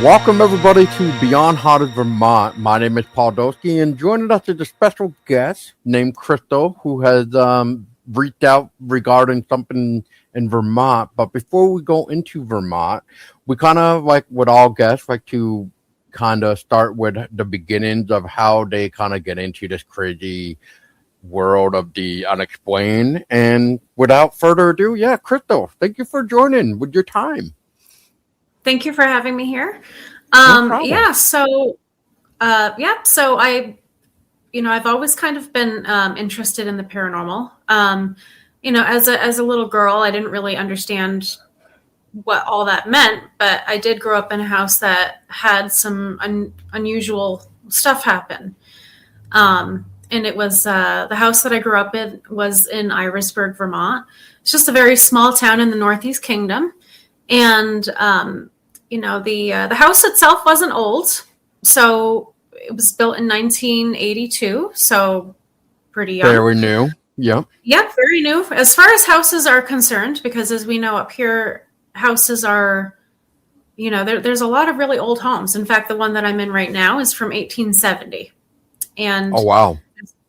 Welcome everybody to Beyond Haunted Vermont. My name is Paul Doski, and joining us is a special guest named Crystal, who has reached out regarding something in Vermont. But before we go into Vermont, we kind of like with all guests like to kind of start with the beginnings of how they kind of get into this crazy world of the unexplained. And without further ado, yeah, Crystal, thank you for joining with your time. Thank you for having me here. No problem. So I've always kind of been interested in the paranormal. As a little girl, I didn't really understand what all that meant, but I did grow up in a house that had some unusual stuff happen. And it was the house that I grew up in was in Irisburg, Vermont. It's just a very small town in the Northeast Kingdom. And the house itself wasn't old, so it was built in 1982, so pretty young. Very new. Yep. Yep, very new. As far as houses are concerned, because as we know up here, houses are, there's a lot of really old homes. In fact, the one that I'm in right now is from 1870. And oh, wow.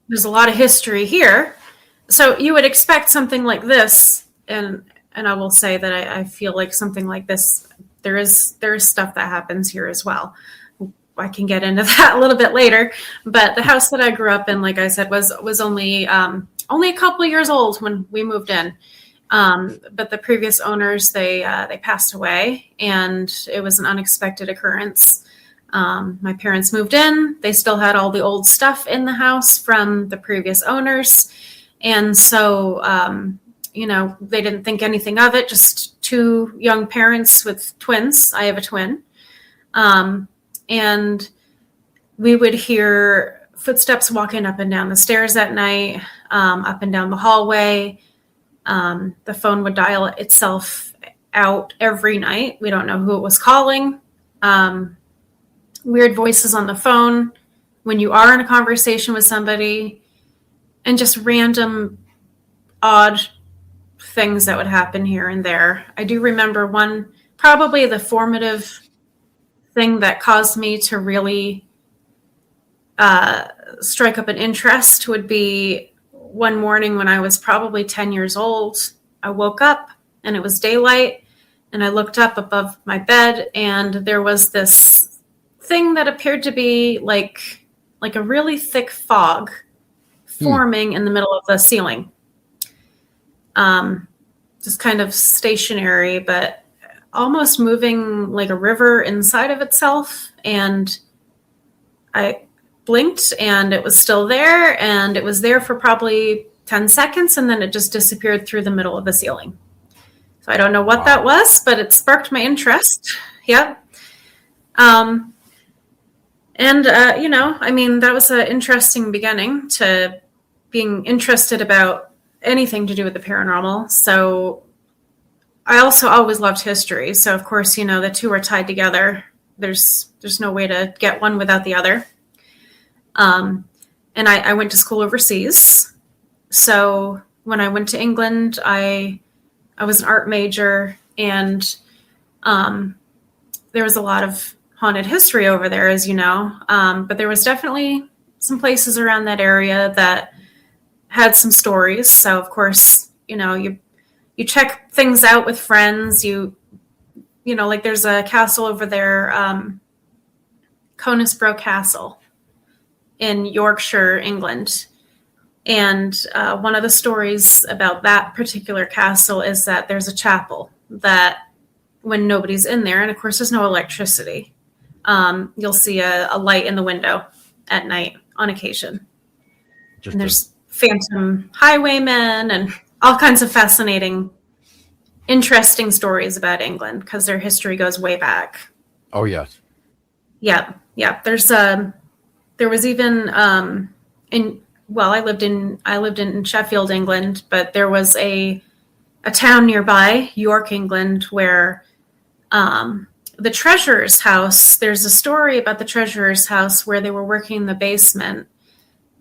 There's a lot of history here. So you would expect something like this, and I will say that I feel like something like this, there is stuff that happens here as well. I can get into that a little bit later, but the house that I grew up in, like I said, was only a couple of years old when we moved in. But the previous owners, they passed away, and it was an unexpected occurrence. My parents moved in. They still had all the old stuff in the house from the previous owners. And so, they didn't think anything of it, just two young parents with twins. I have a twin. And we would hear footsteps walking up and down the stairs at night, up and down the hallway. The phone would dial itself out every night. We don't know who it was calling. Weird voices on the phone when you are in a conversation with somebody, and just random odd things that would happen here and there. I do remember one, probably the formative thing that caused me to really strike up an interest would be one morning when I was probably 10 years old. I woke up and it was daylight, and I looked up above my bed, and there was this thing that appeared to be like a really thick fog forming in the middle of the ceiling. Just kind of stationary, but almost moving like a river inside of itself. And I blinked, and it was still there, and it was there for probably 10 seconds, and then it just disappeared through the middle of the ceiling. So I don't know what that was, but it sparked my interest. Yep. That was an interesting beginning to being interested about anything to do with the paranormal. So I also always loved history. So of course, the two are tied together. There's no way to get one without the other. And I went to school overseas. So when I went to England, I was an art major, and there was a lot of haunted history over there, as you know. But there was definitely some places around that area that had some stories. So of course, you check things out with friends. Like there's a castle over there, Conisbrough Castle in Yorkshire, England. And one of the stories about that particular castle is that there's a chapel that when nobody's in there, and of course there's no electricity, you'll see a light in the window at night on occasion. And there's phantom highwaymen and all kinds of fascinating, interesting stories about England, because their history goes way back. Oh, yes. Yeah. There was even I lived in Sheffield, England, but there was a town nearby, York, England, where the treasurer's house, there's a story about the treasurer's house where they were working in the basement,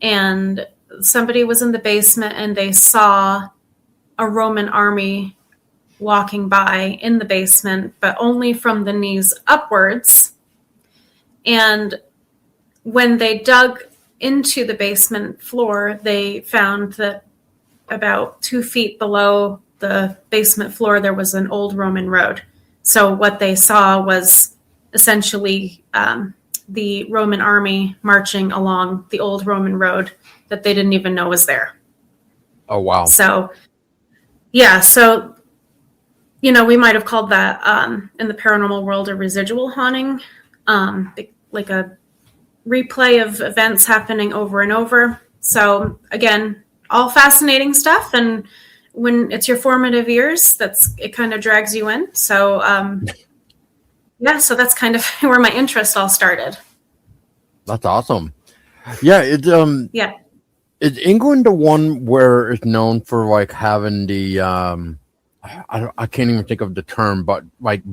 and somebody was in the basement and they saw a Roman army walking by in the basement, but only from the knees upwards. And when they dug into the basement floor, they found that about 2 feet below the basement floor, there was an old Roman road. So what they saw was essentially the Roman army marching along the old Roman road that they didn't even know was there. Oh, wow. So, yeah, so, you know, we might have called that in the paranormal world a residual haunting, like a replay of events happening over and over. So, again, all fascinating stuff. And when it's your formative years, it kind of drags you in. So, yeah, so that's kind of where my interest all started. That's awesome. Yeah, Yeah. is England the one where it's known for like having the I can't even think of the term, but like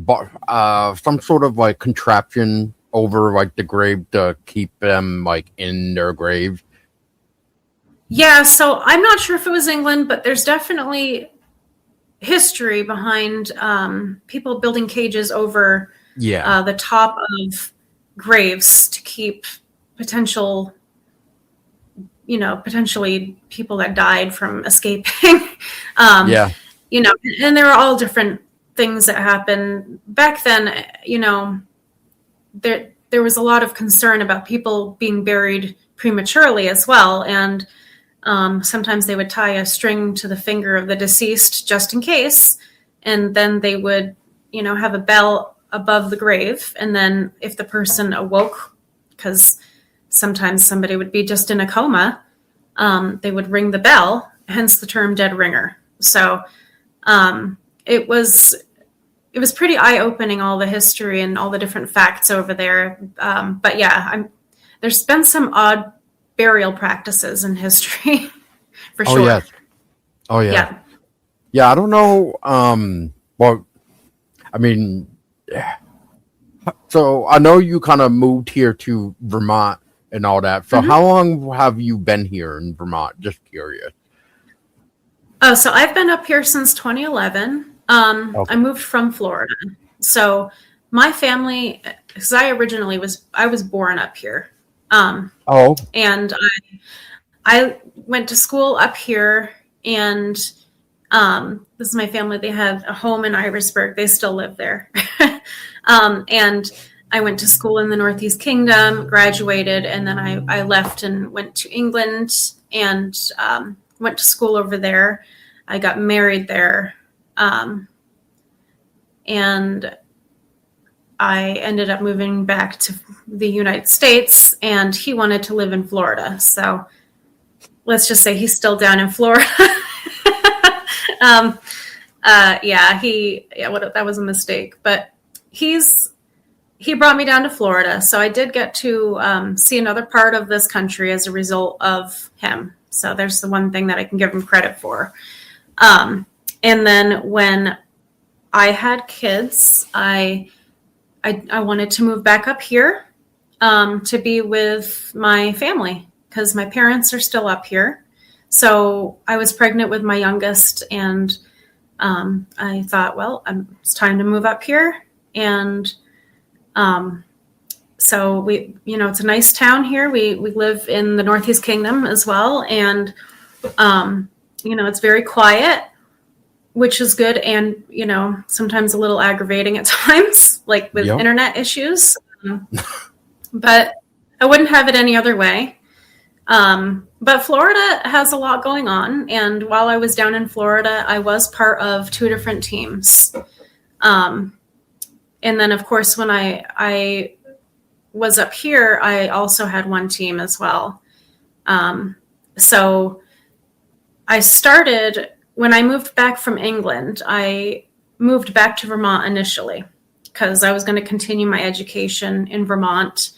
some sort of like contraption over like the grave to keep them like in their graves? Yeah, so I'm not sure if it was England, but there's definitely history behind people building cages over Yeah. the top of graves to keep potentially people that died from escaping. Yeah. You know, and there are all different things that happen back then. You know, there was a lot of concern about people being buried prematurely as well, and sometimes they would tie a string to the finger of the deceased just in case, and then they would, you know, have a bell above the grave, and then if the person awoke, because sometimes somebody would be just in a coma, they would ring the bell, hence the term dead ringer. So it was pretty eye-opening, all the history and all the different facts over there. But yeah, there's been some odd burial practices in history for Oh sure. yes. Oh yeah. Yeah. Yeah, I don't know. Well, I mean, so I know you kind of moved here to Vermont and all that. So how long have you been here in Vermont? Just curious. Oh, so I've been up here since 2011. Okay. I moved from Florida. So my family, because I was born up here. Oh, And I went to school up here, and this is my family. They had a home in Irisburg. They still live there. And I went to school in the Northeast Kingdom, graduated, and then I left and went to England and went to school over there. I got married there. And I ended up moving back to the United States, and he wanted to live in Florida. So let's just say he's still down in Florida. That was a mistake, but he brought me down to Florida. So I did get to see another part of this country as a result of him. So there's the one thing that I can give him credit for. And then when I had kids, I wanted to move back up here to be with my family because my parents are still up here. So I was pregnant with my youngest, and I thought, well, it's time to move up here. And so it's a nice town here. We live in the Northeast Kingdom as well. And, it's very quiet, which is good. And, sometimes a little aggravating at times, like with internet issues. But I wouldn't have it any other way. But Florida has a lot going on. And while I was down in Florida, I was part of 2 different teams. And then, of course, when I was up here, I also had one team as well. So I started, when I moved back from England, I moved back to Vermont initially because I was going to continue my education in Vermont.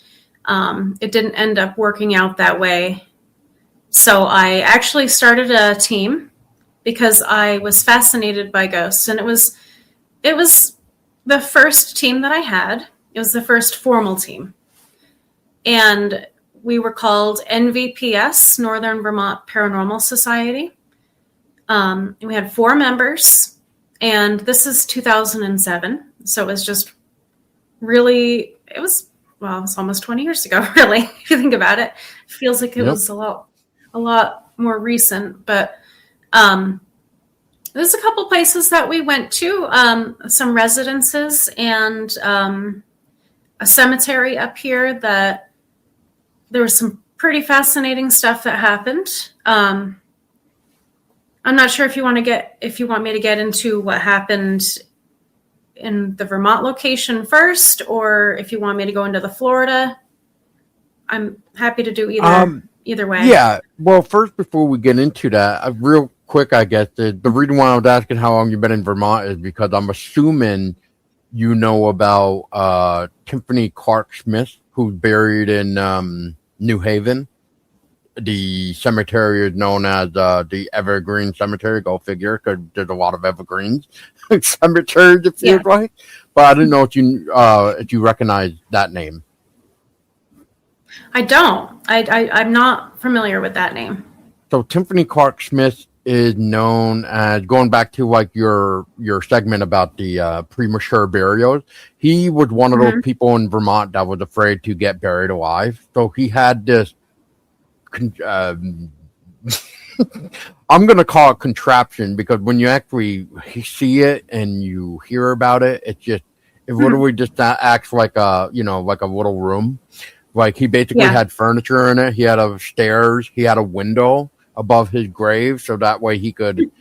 It didn't end up working out that way. So I actually started a team because I was fascinated by ghosts. And it was the first team that I had. It was the first formal team. And we were called NVPS, Northern Vermont Paranormal Society. We had 4 members, and this is 2007. So it was just really, it was well, it's almost 20 years ago, really, if you think about it. It feels like it Yep. was a lot more recent. But um, there's a couple places that we went to, some residences and a cemetery up here that there was some pretty fascinating stuff that happened. I'm not sure if you want me to get into what happened in the Vermont location first, or if you want me to go into the Florida. I'm happy to do either way. Yeah. Well, first, before we get into that, real quick, I guess the reason why I was asking how long you've been in Vermont is because I'm assuming you know about Tiffany Clark Smith, who's buried in New Haven. The cemetery is known as the Evergreen Cemetery. Go figure, because there's a lot of evergreens cemeteries. It feels like, but I didn't know if you recognize that name. I don't. I'm not familiar with that name. So Tiffany Clark Smith is known as, going back to like your segment about the premature burials. He was one of those people in Vermont that was afraid to get buried alive. So he had this. I'm going to call it contraption, because when you actually see it and you hear about it, it literally just acts like a little room. Like, he basically had furniture in it. He had stairs. He had a window above his grave, so that way he could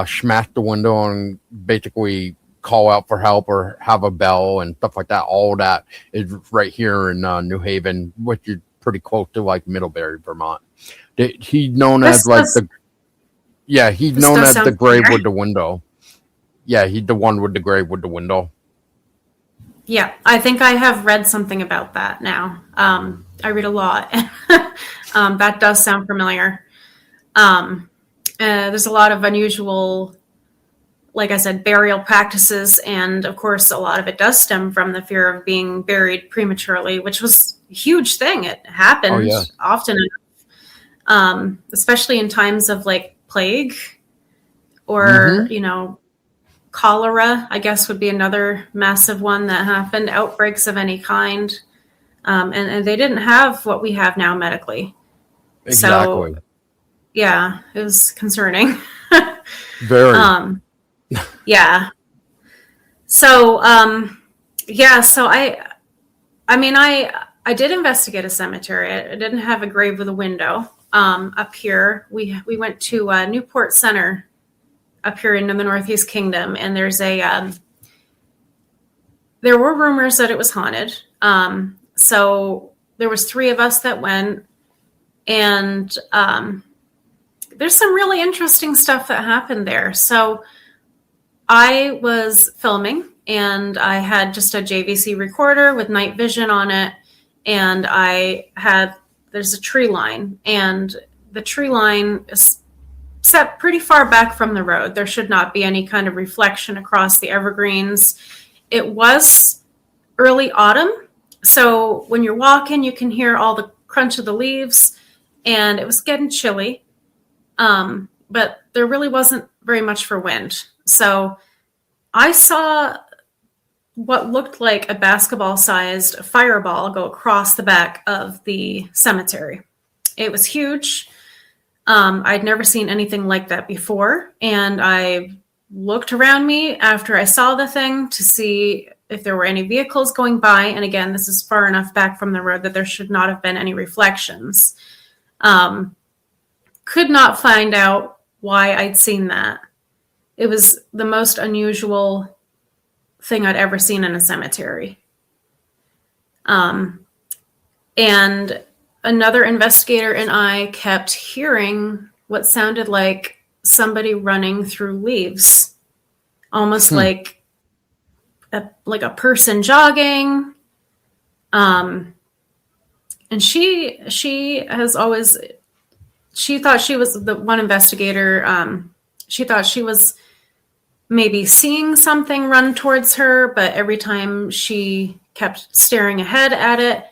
smash the window and basically call out for help or have a bell and stuff like that. All that is right here in New Haven, which is pretty close to like Middlebury, Vermont. He's known as like he's known as the grave with the window. Yeah, he's the one with the grave with the window. Yeah, I think I have read something about that now. I read a lot. That does sound familiar. There's a lot of unusual, like I said, burial practices. And of course, a lot of it does stem from the fear of being buried prematurely, which was a huge thing. It happened often, especially in times of like plague or, cholera, I guess, would be another massive one that happened, outbreaks of any kind. And they didn't have what we have now medically. Exactly. So, yeah, it was concerning. Very. Yeah. So, so I did investigate a cemetery. I didn't have a grave with a window. Up here, we went to Newport Center up here in the Northeast Kingdom, and there's there were rumors that it was haunted. So there was 3 of us that went, and there's some really interesting stuff that happened there. So I was filming, and I had just a JVC recorder with night vision on it, and there's a tree line, and the tree line is set pretty far back from the road. There should not be any kind of reflection across the evergreens. It was early autumn, so when you're walking, you can hear all the crunch of the leaves, and it was getting chilly, but there really wasn't very much for wind. So I saw what looked like a basketball-sized fireball go across the back of the cemetery. It was huge. I'd never seen anything like that before, and I looked around me after I saw the thing to see if there were any vehicles going by. And again, this is far enough back from the road that there should not have been any reflections. Could not find out why I'd seen that. It was the most unusual thing I'd ever seen in a cemetery. And another investigator and I kept hearing what sounded like somebody running through leaves, almost like a person jogging. And she has always, she thought she was the one investigator. She thought she was maybe seeing something run towards her, but every time she kept staring ahead at it,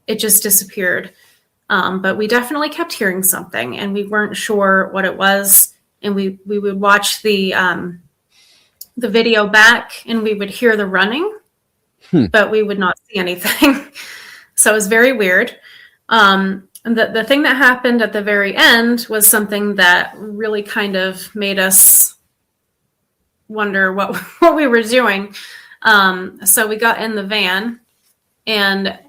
it just disappeared. But we definitely kept hearing something, and we weren't sure what it was. And we would watch the video back, and we would hear the running, but we would not see anything. So it was very weird. And the thing that happened at the very end was something that really kind of made us wonder what we were doing. So we got in the van, and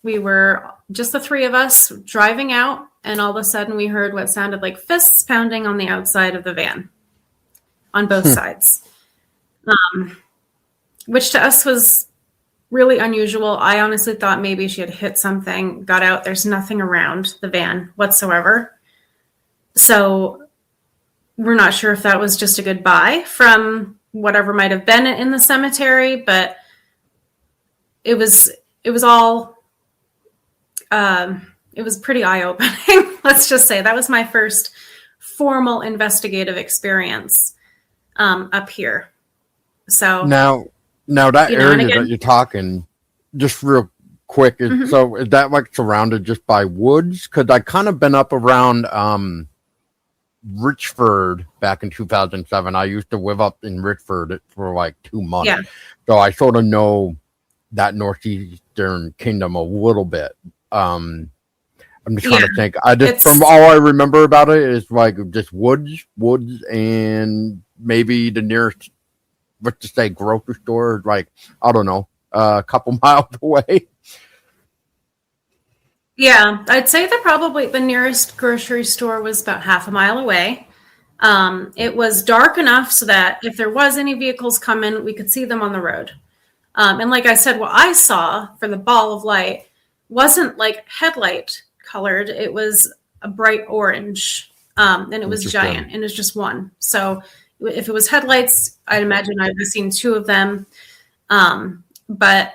we were just the three of us driving out, and all of a sudden we heard what sounded like fists pounding on the outside of the van on both sides, which to us was really unusual. I honestly thought maybe she had hit something, got out. There's nothing around the van whatsoever. So we're not sure if that was just a goodbye from whatever might have been in the cemetery, but it was all, it was pretty eye-opening. Let's just say that was my first formal investigative experience up here. So now that area that you're talking, just real quick, so is that like surrounded just by woods? Because I kind of been up around Richford back in 2007. I used to live up in Richford for like 2 months. Yeah. So I sort of know that northeastern kingdom a little bit. I'm just trying to think. From all I remember about it is like just woods, and maybe the nearest, let's just say, grocery store, like, I don't know, a couple miles away. Yeah, I'd say that probably the nearest grocery store was about half a mile away. It was dark enough so that if there was any vehicles coming, we could see them on the road. And like I said, what I saw for the ball of light wasn't like headlight colored. It was a bright orange, and it was giant, and it's just one. So if it was headlights, I'd imagine I'd have seen two of them. But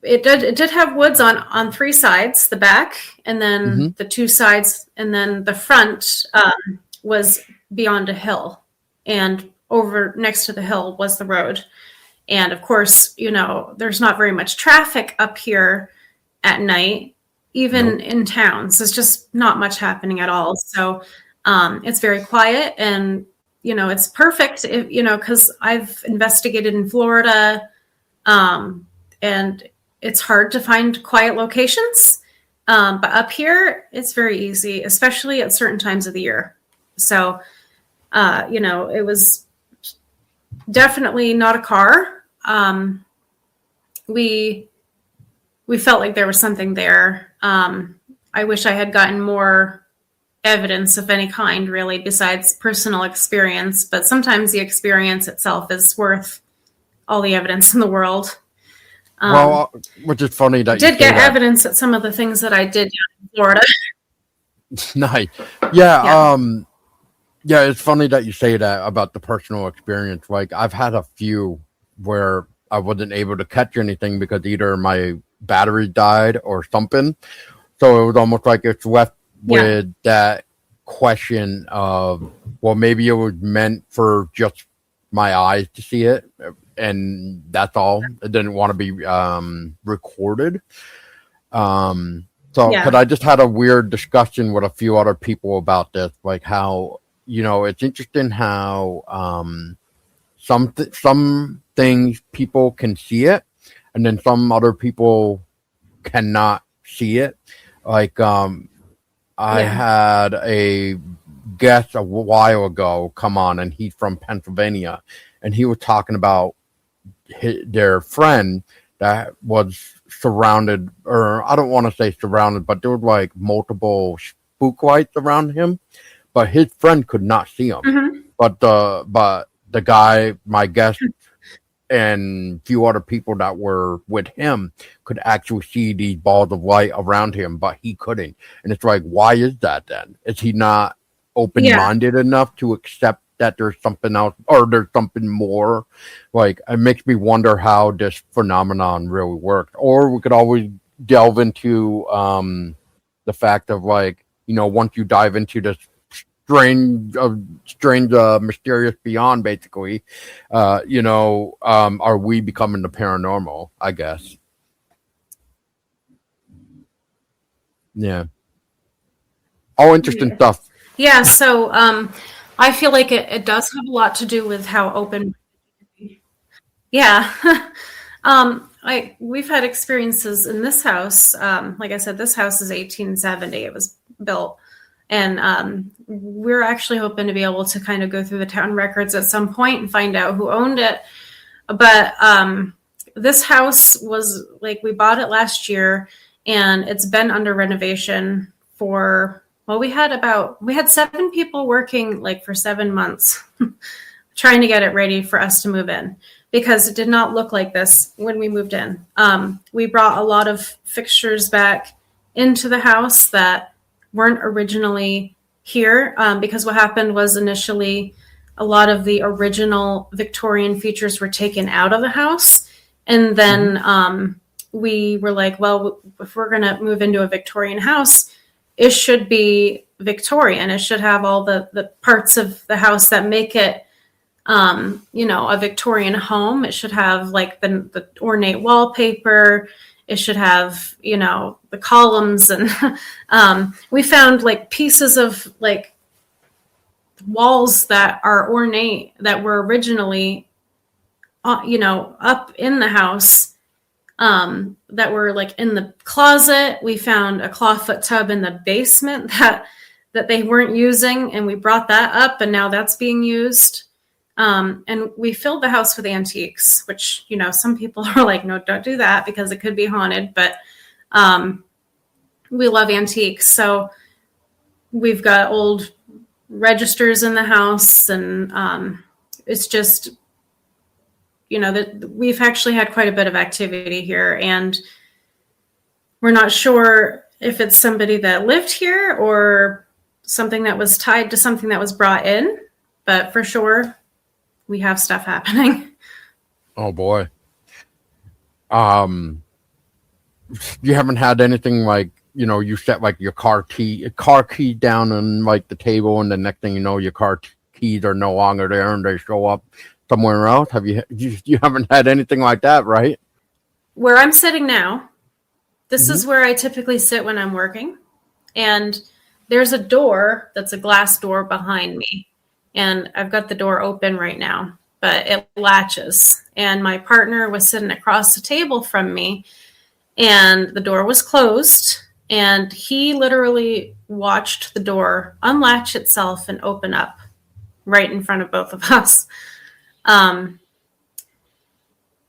it did have woods on three sides, the back, and then the two sides, and then the front was beyond a hill, and over next to the hill was the road. And of course, there's not very much traffic up here at night, even in towns. There's just not much happening at all. So it's very quiet, and it's perfect if, because I've investigated in Florida, and it's hard to find quiet locations. But up here, it's very easy, especially at certain times of the year. So, it was definitely not a car. We felt like there was something there. I wish I had gotten more evidence of any kind, really, besides personal experience. But sometimes the experience itself is worth all the evidence in the world. Well, which is funny that I did get evidence at some of the things that I did in Florida. Nice. Yeah. Yeah, it's funny that you say that about the personal experience. Like, I've had a few where I wasn't able to catch anything because either my battery died or something. So it was almost like it's left with that question of, well, maybe it was meant for just my eyes to see it, and that's all. It didn't want to be recorded. But I just had a weird discussion with a few other people about this, like how, it's interesting how some things people can see it, and then some other people cannot see it. Like I had a guest a while ago come on, and he's from Pennsylvania, and he was talking about their friend that was surrounded, or I don't want to say surrounded, but there was like multiple spook lights around him, but his friend could not see him. But the guy, my guest, and a few other people that were with him could actually see these balls of light around him, but he couldn't. And it's like, why is that then? Is he not open-minded enough to accept that there's something else, or there's something more? Like, it makes me wonder how this phenomenon really works. Or we could always delve into the fact of, like, once you dive into this strange, mysterious beyond, basically, are we becoming the paranormal, I guess? Yeah. All interesting stuff. Yeah, so I feel like it does have a lot to do with how open. Yeah. we've had experiences in this house. Like I said, this house is 1870. It was built, and we're actually hoping to be able to kind of go through the town records at some point and find out who owned it. But this house was like, we bought it last year, and it's been under renovation for, well, we had 7 people working like for 7 months trying to get it ready for us to move in, because it did not look like this when we moved in. We brought a lot of fixtures back into the house that weren't originally here, because what happened was initially a lot of the original Victorian features were taken out of the house. And then we were like, well, if we're going to move into a Victorian house, it should be Victorian. It should have all the parts of the house that make it a Victorian home. It should have like the ornate wallpaper. It should have, the columns. And we found like pieces of like walls that are ornate that were originally, up in the house, that were like in the closet. We found a clawfoot tub in the basement that they weren't using. And we brought that up, and now that's being used. And we filled the house with antiques, which, some people are like, no, don't do that because it could be haunted. But we love antiques. So we've got old registers in the house. And it's just, that we've actually had quite a bit of activity here. And we're not sure if it's somebody that lived here or something that was tied to something that was brought in. But for sure, we have stuff happening. Oh boy. You haven't had anything like, you set like your car key down on like the table, and the next thing you know, your car keys are no longer there and they show up somewhere else? Have you haven't had anything like that, right? Where I'm sitting now, this is where I typically sit when I'm working. And there's a door that's a glass door behind me. And I've got the door open right now, but it latches. And my partner was sitting across the table from me, and the door was closed. And he literally watched the door unlatch itself and open up right in front of both of us.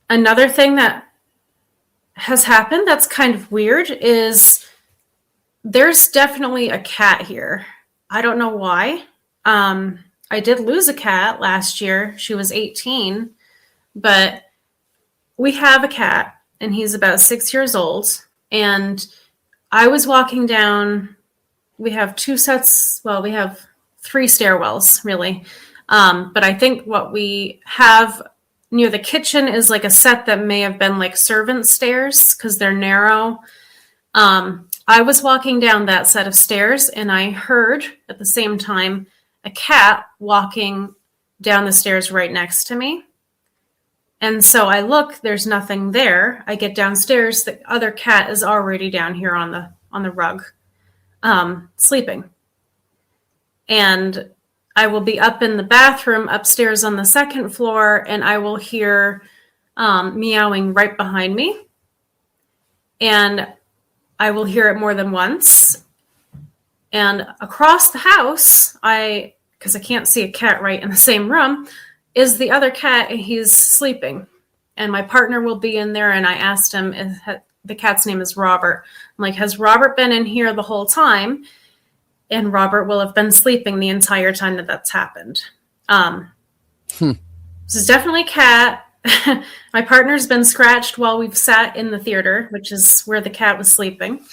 Another thing that has happened that's kind of weird is there's definitely a cat here. I don't know why. I did lose a cat last year. She was 18, but we have a cat, and he's about 6 years old. And I was walking down, we have 3 stairwells, really. But I think what we have near the kitchen is like a set that may have been like servant stairs because they're narrow. I was walking down that set of stairs, and I heard at the same time a cat walking down the stairs right next to me. And so I look, there's nothing there. I get downstairs, the other cat is already down here on the rug, sleeping. And I will be up in the bathroom upstairs on the second floor, and I will hear meowing right behind me. And I will hear it more than once. And across the house, because I can't see a cat right in the same room, is the other cat, and he's sleeping. And my partner will be in there, and I asked him, the cat's name is Robert. I'm like, has Robert been in here the whole time? And Robert will have been sleeping the entire time that's happened. This is definitely a cat. My partner's been scratched while we've sat in the theater, which is where the cat was sleeping.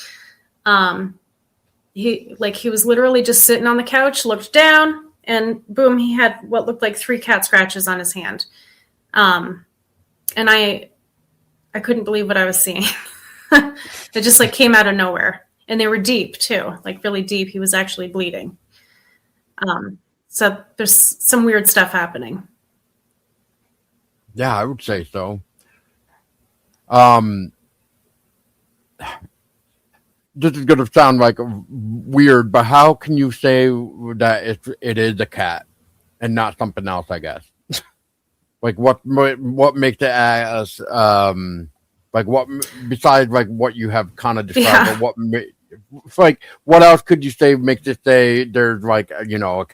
He was literally just sitting on the couch, looked down, and boom, he had what looked like 3 cat scratches on his hand. And I couldn't believe what I was seeing. It just like came out of nowhere. And they were deep too, like really deep. He was actually bleeding. So there's some weird stuff happening. Yeah, I would say so. This is going to sound like weird, but how can you say that it is a cat and not something else, I guess? Like what makes it as Like what besides like what you have kind of described, Yeah. or like what else could you say makes it say there's like a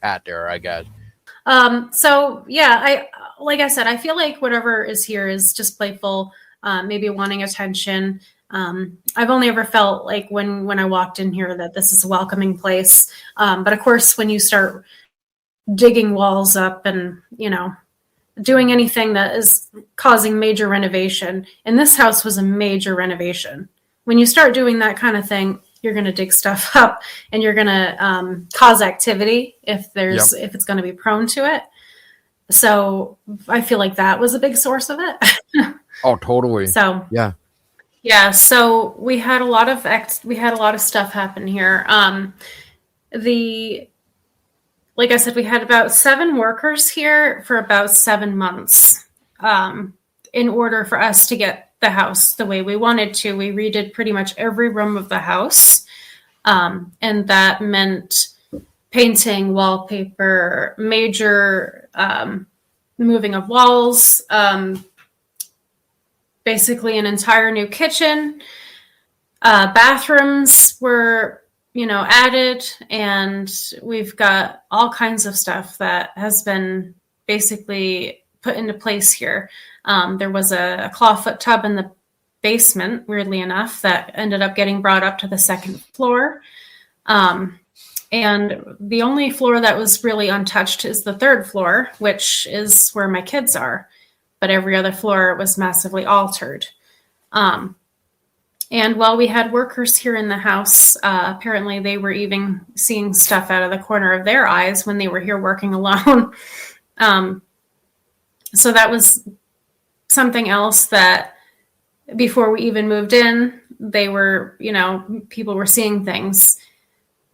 cat there? I guess. So yeah, like I said, I feel like whatever is here is just playful, maybe wanting attention. I've only ever felt like when I walked in here that this is a welcoming place. But of course, when you start digging walls up and doing anything that is causing major renovation, and this house was a major renovation. When you start doing that kind of thing, you're going to dig stuff up and you're going to cause activity if Yep. it's going to be prone to it. So I feel like that was a big source of it. Oh, totally. So Yeah. yeah, so we had a lot of stuff happen here. The Like I said, we had about 7 workers here for about 7 months. In order for us to get the house the way we wanted to, we redid pretty much every room of the house. And that meant painting, wallpaper, major moving of walls, basically an entire new kitchen. Bathrooms were added, and we've got all kinds of stuff that has been basically put into place here. There was a clawfoot tub in the basement, weirdly enough, that ended up getting brought up to the 2nd floor. And the only floor that was really untouched is the 3rd floor, which is where my kids are. But every other floor was massively altered. And while we had workers here in the house, apparently they were even seeing stuff out of the corner of their eyes when they were here working alone. So that was something else that before we even moved in, they were, people were seeing things.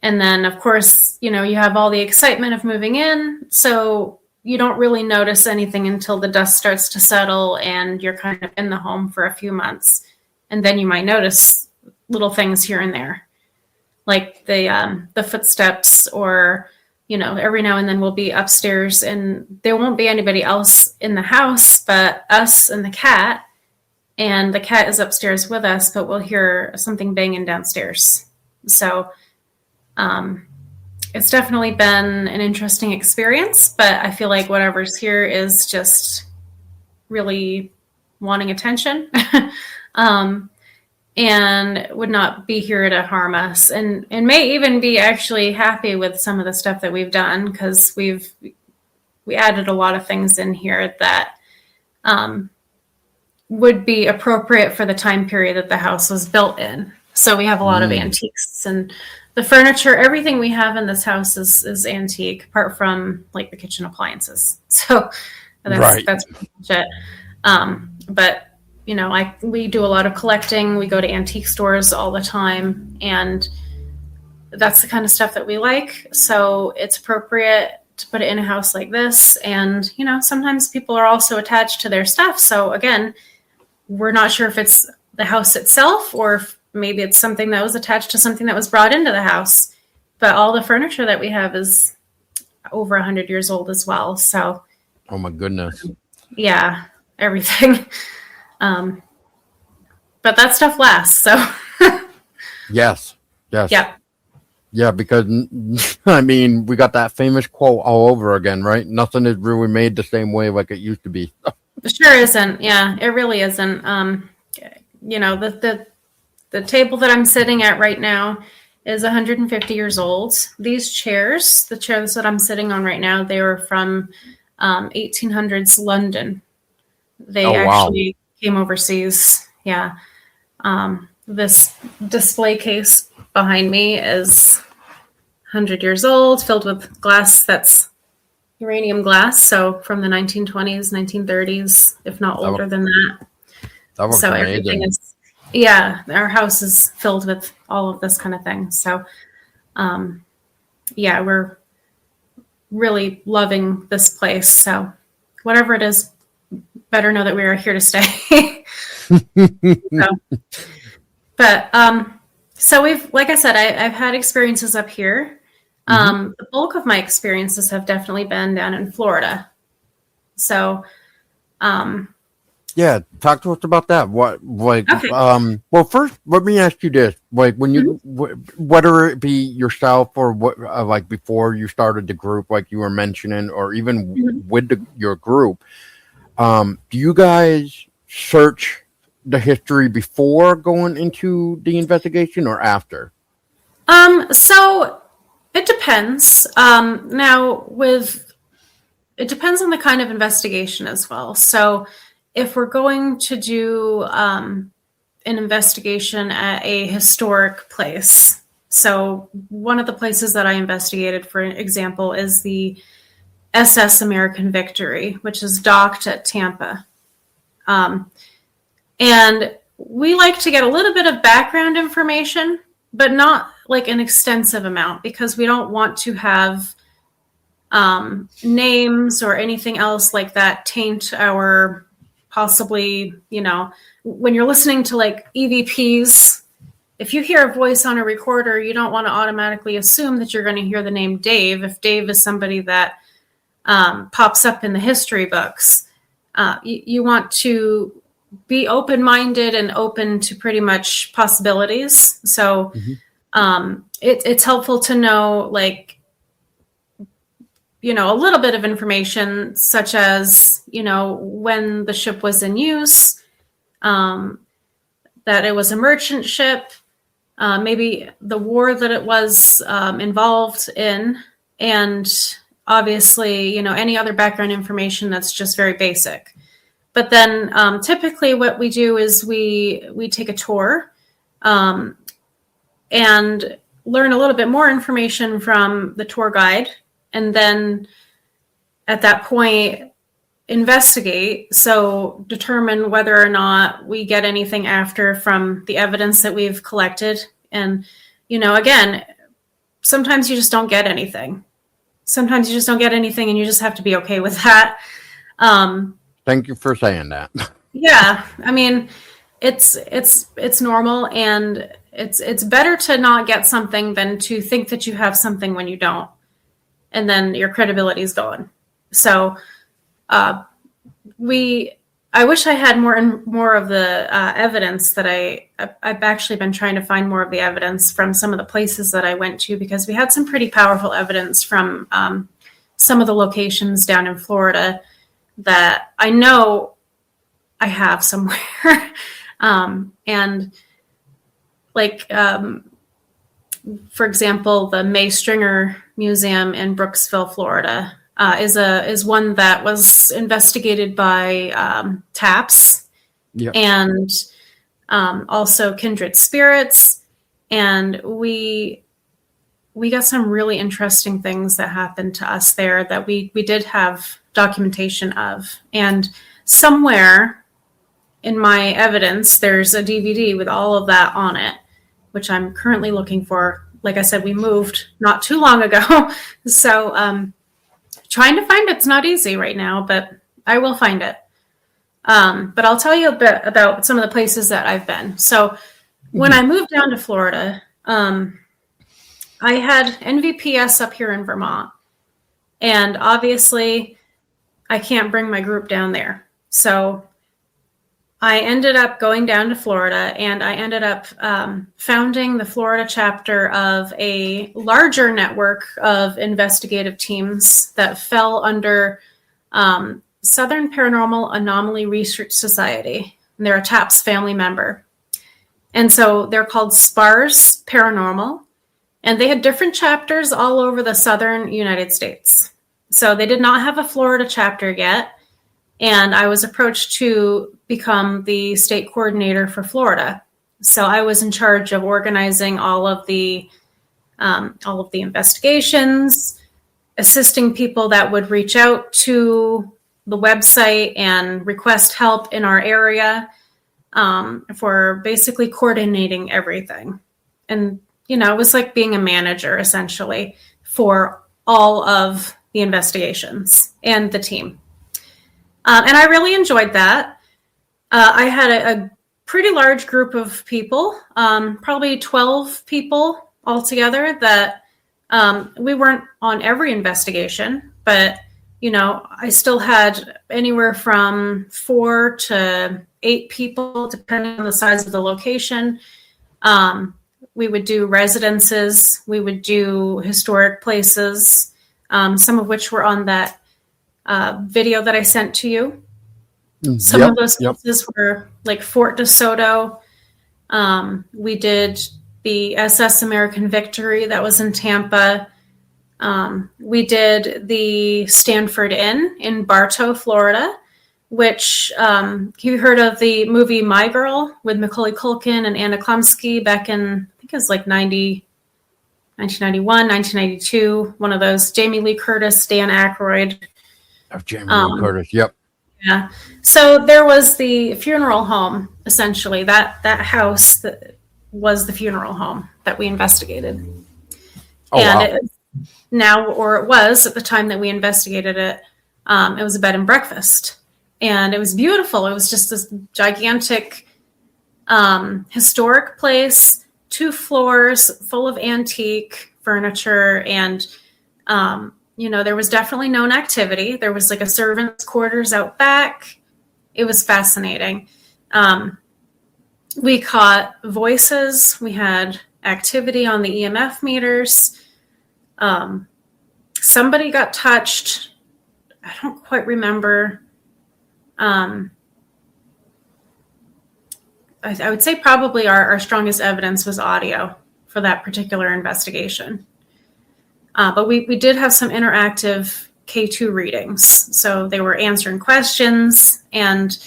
And then, of course, you have all the excitement of moving in. So you don't really notice anything until the dust starts to settle and you're kind of in the home for a few months. And then you might notice little things here and there, like the footsteps, or every now and then we'll be upstairs and there won't be anybody else in the house but us and the cat. And the cat is upstairs with us, but we'll hear something banging downstairs. So it's definitely been an interesting experience, but I feel like whatever's here is just really wanting attention. And would not be here to harm us, and may even be actually happy with some of the stuff that we've done, because we added a lot of things in here that would be appropriate for the time period that the house was built in. So we have a lot of antiques, and the furniture, everything we have in this house is antique, apart from like the kitchen appliances. So that's pretty much it. But we do a lot of collecting. We go to antique stores all the time, and that's the kind of stuff that we like. So it's appropriate to put it in a house like this. And, sometimes people are also attached to their stuff. So again, we're not sure if it's the house itself or if maybe it's something that was attached to something that was brought into the house. But all the furniture that we have is over 100 years old as well. So, oh my goodness. Yeah, everything. But that stuff lasts. So yes. Yeah. Yeah, because I mean, we got that famous quote all over again, right? Nothing is really made the same way like it used to be. It sure isn't. Yeah, it really isn't. The table that I'm sitting at right now is 150 years old. These chairs, the chairs that I'm sitting on right now, they were from 1800s London. They actually came overseas. Yeah. This display case behind me is 100 years old, filled with glass that's uranium glass. So from the 1920s, 1930s, if not older than that. That was so amazing. Everything is, yeah, our house is filled with all of this kind of thing. So, yeah, we're really loving this place. So whatever it is, better know that we are here to stay. So we've, like I said, I've had experiences up here. The bulk of my experiences have definitely been down in Florida. So, Yeah, talk to us about that. What, like, Okay. well, first, let me ask you this: like, when Mhm. you, whether it be yourself or what, like before you started the group, like you were mentioning, or even Mhm. with your group, do you guys search the history before going into the investigation or after? So it depends. Now with it depends on the kind of investigation as well. So if we're going to do an investigation at a historic place, so one of the places that I investigated, for example, is the SS American Victory, which is docked at Tampa. Um, and we like to get a little bit of background information, but not like an extensive amount because we don't want to have names or anything else like that taint our possibly, when you're listening to like EVPs, if you hear a voice on a recorder, you don't want to automatically assume that you're going to hear the name Dave. If Dave is somebody that pops up in the history books, you want to be open-minded and open to pretty much possibilities. So Hmm. it's helpful to know, like, a little bit of information, such as, when the ship was in use, um, that it was a merchant ship, maybe the war that it was involved in, and obviously, any other background information that's just very basic. But then typically what we do is we take a tour um, and learn a little bit more information from the tour guide, and then at that point investigate, so determine whether or not we get anything after from the evidence that we've collected. And again, sometimes you just don't get anything. Sometimes you just don't get anything, and you just have to be okay with that. um, Thank you for saying that. yeah, I mean, it's normal, and it's better to not get something than to think that you have something when you don't, and then your credibility is gone. So uh, we I wish I had more of the evidence that I've actually been trying to find more of the evidence from some of the places that I went to, because we had some pretty powerful evidence from some of the locations down in Florida that I know I have somewhere. And like, for example, the May Stringer Museum in Brooksville, Florida, is one that was investigated by TAPS Yep. and also Kindred Spirits, and we got some really interesting things that happened to us there that we did have documentation of. And somewhere in my evidence, there's a DVD with all of that on it, which I'm currently looking for. Like I said, we moved not too long ago, so trying to find it's not easy right now, but I will find it. But I'll tell you a bit about some of the places that I've been. So when Mhm. I moved down to Florida, I had NVPS up here in Vermont, and obviously I can't bring my group down there. So I ended up going down to Florida, and I ended up founding the Florida chapter of a larger network of investigative teams that fell under Southern Paranormal Anomaly Research Society. And they're a TAPS family member. And so they're called SPARS Paranormal. And they had different chapters all over the southern United States. So they did not have a Florida chapter yet. And I was approached to become the state coordinator for Florida. So I was in charge of organizing all of the investigations, assisting people that would reach out to the website and request help in our area, for basically coordinating everything. And it was like being a manager essentially for all of the investigations and the team. And I really enjoyed that. I had a pretty large group of people, probably 12 people altogether, that we weren't on every investigation, but I still had anywhere from 4 to 8 people, depending on the size of the location. We would do residences. We would do historic places, some of which were on that video that I sent to you. Some of those places were like Fort DeSoto. We did the SS American Victory that was in Tampa. We did the Stanford Inn in Bartow, Florida, which you heard of the movie My Girl with Macaulay Culkin and Anna Klumsky back in, I think it was like 1991, 1992, one of those. Jamie Lee Curtis, Dan Aykroyd. Jamie Lee Curtis, yep. Yeah. So there was the funeral home, essentially. That house that was the funeral home that we investigated. Oh, and wow. It was at the time that we investigated it, it was a bed and breakfast. And it was beautiful. It was just this gigantic historic place, 2 floors full of antique furniture. And, there was definitely known activity. There was like a servant's quarters out back. It was fascinating. We caught voices. We had activity on the EMF meters. Somebody got touched. I don't quite remember. I would say probably our strongest evidence was audio for that particular investigation. But we did have some interactive K2 readings. So they were answering questions, and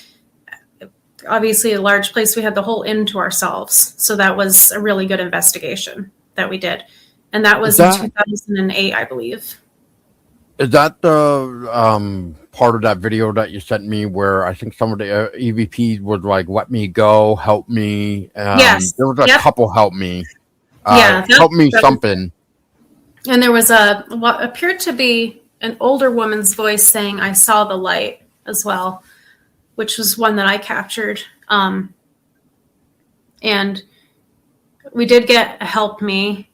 obviously a large place, we had the whole inn to ourselves. So that was a really good investigation that we did. And that was in 2008, I believe. Is that the part of that video that you sent me where I think some of the EVPs was like, let me go, help me? Yes. There was a couple help me. Help me something. And there was what appeared to be an older woman's voice saying, I saw the light as well, which was one that I captured. And we did get a help me.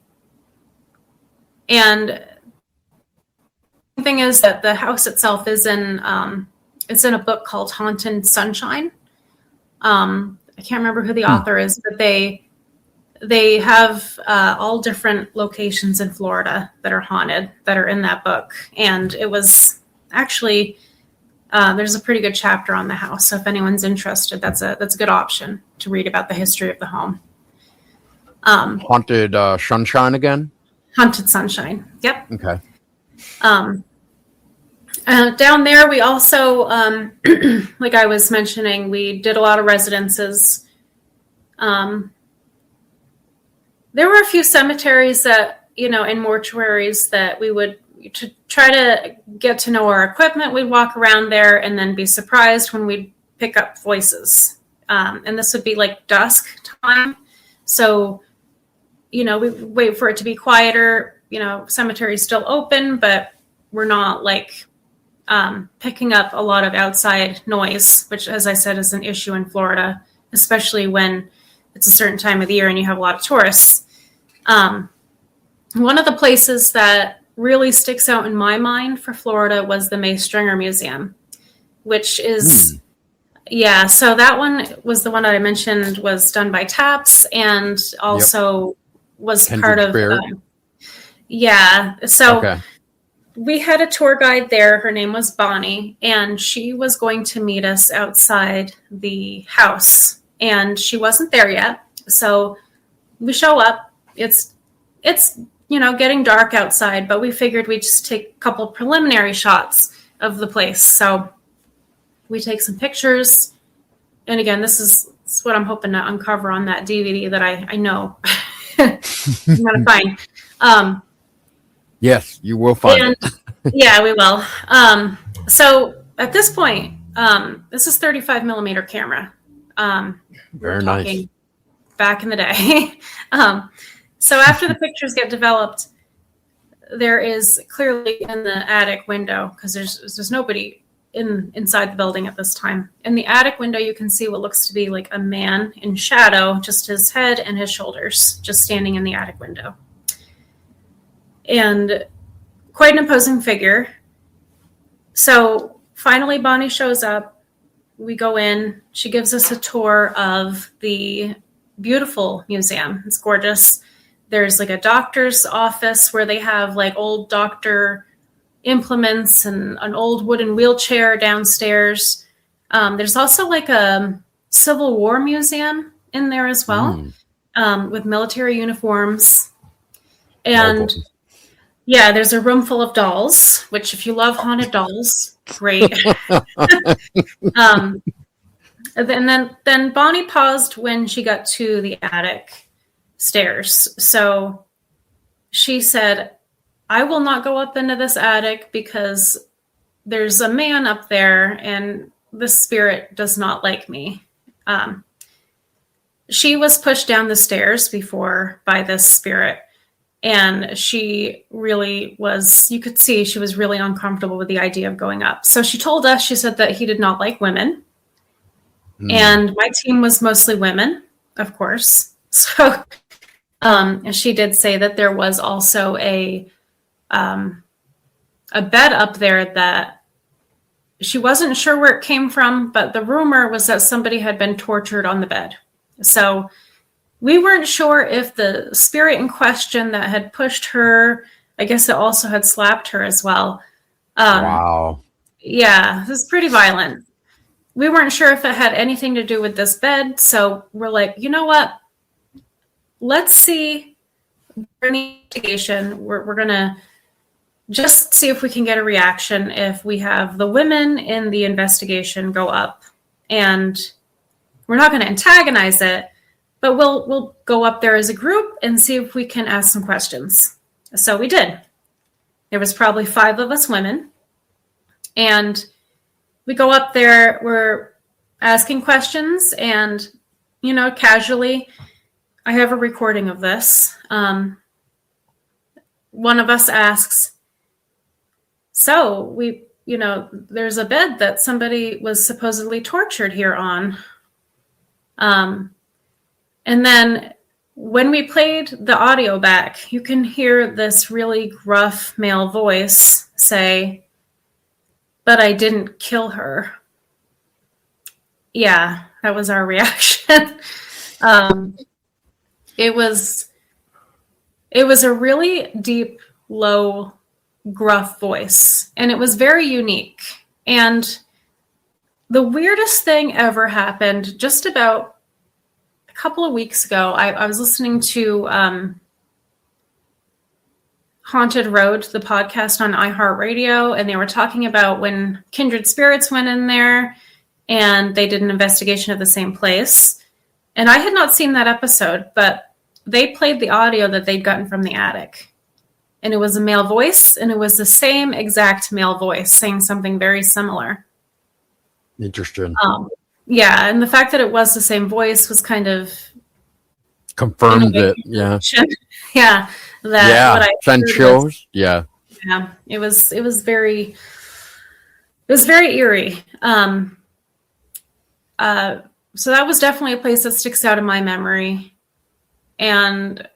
And the thing is that the house itself is it's in a book called Haunted Sunshine. I can't remember who the author is, but they have all different locations in Florida that are haunted that are in that book. And it was actually, there's a pretty good chapter on the house. So if anyone's interested, that's a good option to read about the history of the home. Haunted Sunshine again? Haunted Sunshine. Yep. Okay. Down there, we also, like I was mentioning, we did a lot of residences. There were a few cemeteries that, in mortuaries that we would to try to get to know our equipment. We'd walk around there and then be surprised when we'd pick up voices. And this would be like dusk time. So, we wait for it to be quieter. Cemetery's still open, but we're not like picking up a lot of outside noise, which, as I said, is an issue in Florida, especially when it's a certain time of the year and you have a lot of tourists. One of the places that really sticks out in my mind for Florida was the May Stringer Museum, which is, so that one was the one that I mentioned was done by TAPS and also was Kindred part Spirit. of, so we had a tour guide there. Her name was Bonnie, and she was going to meet us outside the house, and she wasn't there yet. So we show up. It's getting dark outside, but we figured we'd just take a couple preliminary shots of the place. So we take some pictures. And again, this is what I'm hoping to uncover on that DVD that I know I'm going to find. Yes, you will find it. Yeah, we will. So at this point, this is 35 millimeter camera. Very nice. Back in the day. So after the pictures get developed, there is clearly in the attic window, because there's nobody inside the building at this time. In the attic window, you can see what looks to be like a man in shadow, just his head and his shoulders, just standing in the attic window. And quite an imposing figure. So finally, Bonnie shows up. We go in. She gives us a tour of the beautiful museum. It's gorgeous. There's like a doctor's office where they have like old doctor implements and an old wooden wheelchair downstairs. There's also like a Civil War museum in there as well, with military uniforms. And yeah, there's a room full of dolls, which if you love haunted dolls, great. And then Bonnie paused when she got to the attic stairs. So she said, I will not go up into this attic because there's a man up there and the spirit does not like me. She was pushed down the stairs before by this spirit. And she really was, you could see she was really uncomfortable with the idea of going up. So she told us, she said that he did not like women. And my team was mostly women, of course. So and she did say that there was also a bed up there that she wasn't sure where it came from, but the rumor was that somebody had been tortured on the bed. So we weren't sure if the spirit in question that had pushed her, I guess it also had slapped her as well. Wow. Yeah, it was pretty violent. We weren't sure if it had anything to do with this bed. So we're like, you know what? Let's see. We're in the investigation. We're going to just see if we can get a reaction if we have the women in the investigation go up. And we're not going to antagonize it, but we'll go up there as a group and see if we can ask some questions. So we did. There was probably 5 of us women. And we go up there, we're asking questions, and, you know, casually, I have a recording of this. One of us asks, so there's a bed that somebody was supposedly tortured here on. And then when we played the audio back, you can hear this really gruff male voice say, but I didn't kill her. Yeah, that was our reaction. It was a really deep, low, gruff voice, and it was very unique. And the weirdest thing ever happened just about a couple of weeks ago. I was listening to Haunted Road, the podcast on iHeartRadio, and they were talking about when kindred spirits went in there and they did an investigation of the same place. And I had not seen that episode, but they played the audio that they'd gotten from the attic. And it was a male voice, and it was the same exact male voice saying something very similar. Interesting. Yeah, and the fact that it was the same voice was kind of confirmed it. Yeah. Yeah. What I send chills. Yeah. Yeah. It was very eerie. So that was definitely a place that sticks out in my memory. And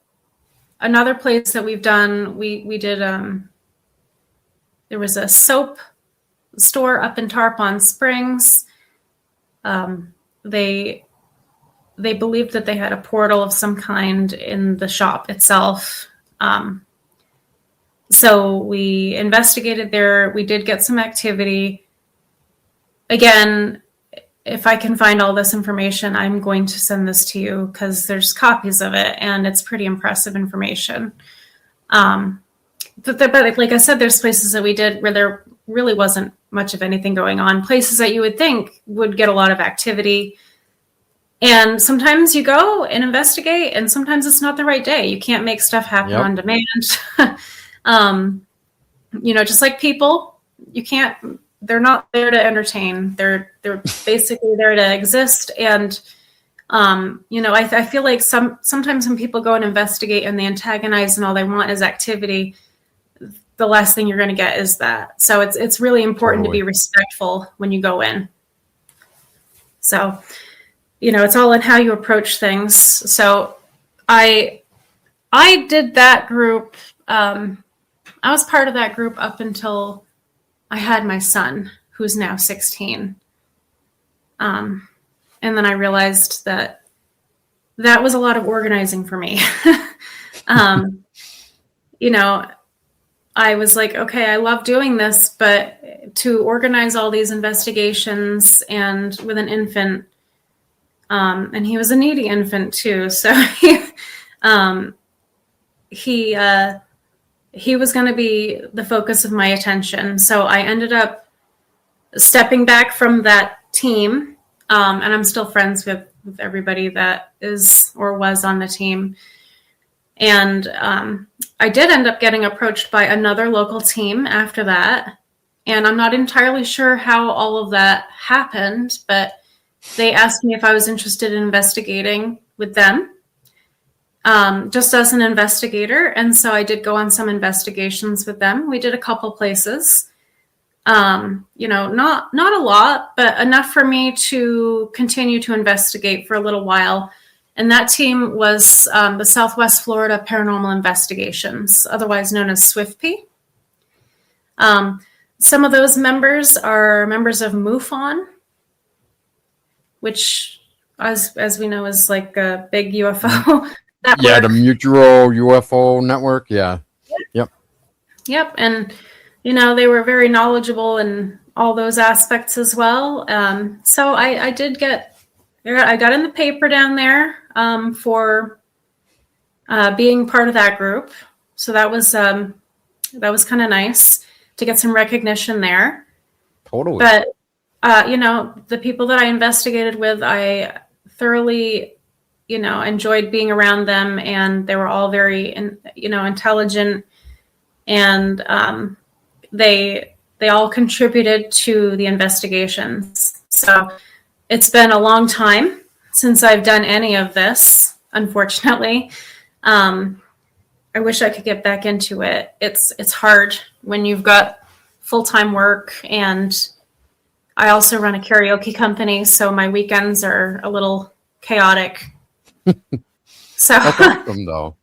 another place that we've done, we did, there was a soap store up in Tarpon Springs. They believed that they had a portal of some kind in the shop itself. So we investigated there. We did get some activity. Again, if I can find all this information, I'm going to send this to you because there's copies of it and it's pretty impressive information. But like I said, there's places that we did where there really wasn't much of anything going on, places that you would think would get a lot of activity. And sometimes you go and investigate, and sometimes it's not the right day. You can't make stuff happen on demand. Just like people, they're not there to entertain. They're basically there to exist. And, I feel like sometimes when people go and investigate and they antagonize and all they want is activity, the last thing you're going to get is that. So it's really important to be respectful when you go in. So, it's all in how you approach things. So I did that group. I was part of that group up until I had my son, who's now 16. And then I realized that was a lot of organizing for me. You know, I was like, okay, I love doing this, but to organize all these investigations and with an infant, and he was a needy infant too, so he was going to be the focus of my attention. So I ended up stepping back from that team, and I'm still friends with everybody that is or was on the team. And I did end up getting approached by another local team after that. And I'm not entirely sure how all of that happened, but they asked me if I was interested in investigating with them, just as an investigator. And so I did go on some investigations with them. We did a couple places, not a lot, but enough for me to continue to investigate for a little while. And that team was the Southwest Florida Paranormal Investigations, otherwise known as SWIFP. Some of those members are members of MUFON, which, as we know, is like a big UFO network. Yeah, the Mutual UFO Network. Yeah. Yep. And, they were very knowledgeable in all those aspects as well. So I got in the paper down there for being part of that group. So that was kind of nice to get some recognition there. Totally. But, the people that I investigated with, I thoroughly, enjoyed being around them, and they were all very, intelligent, and they all contributed to the investigations. So it's been a long time since I've done any of this, unfortunately. I wish I could get back into it. It's hard when you've got full-time work, and I also run a karaoke company, so my weekends are a little chaotic. So that's awesome, though.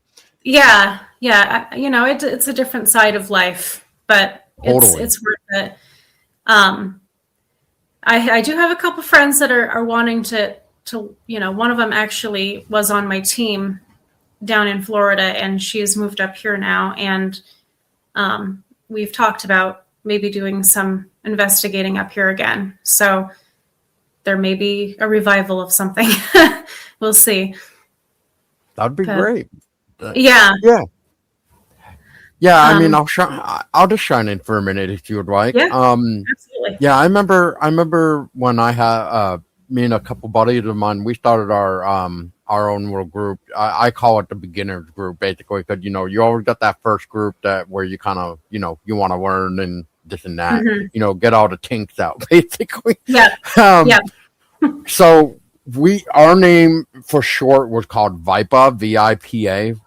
Yeah. It's a different side of life, but Totally. it's worth it. I do have a couple friends that are wanting to, one of them actually was on my team down in Florida, and she's moved up here now. And we've talked about maybe doing some investigating up here again. So there may be a revival of something. We'll see. That'd be great. Yeah. Yeah, I mean, I'll just shine in for a minute if you would like. Yeah, absolutely. Yeah, I remember when I had me and a couple buddies of mine, we started our own little group. I call it the beginners group, basically, because you always got that first group where you kind of you want to learn and this and that, get all the kinks out, basically. Yeah. So our name for short was called VIPA, VIPA.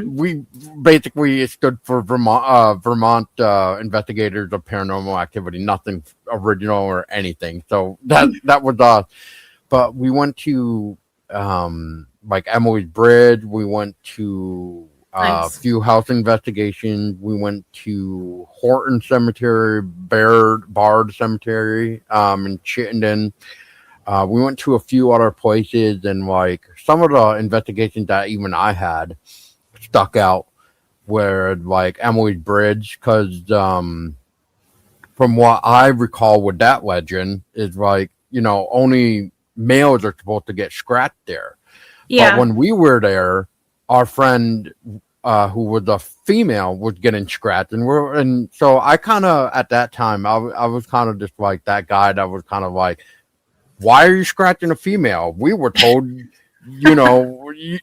We basically, it stood for Vermont Investigators of Paranormal Activity, nothing original or anything. So that was us. But we went to like Emily's Bridge. We went to a few house investigations. We went to Horton Cemetery, Bard Cemetery in Chittenden. We went to a few other places, and like some of the investigations that even I had stuck out were like Emily's Bridge, because from what I recall with that legend is like, only males are supposed to get scratched there. Yeah. But when we were there, our friend who was a female was getting scratched, and so I kind of at that time I was kind of just like that guy that was kind of like, why are you scratching a female? We were told, why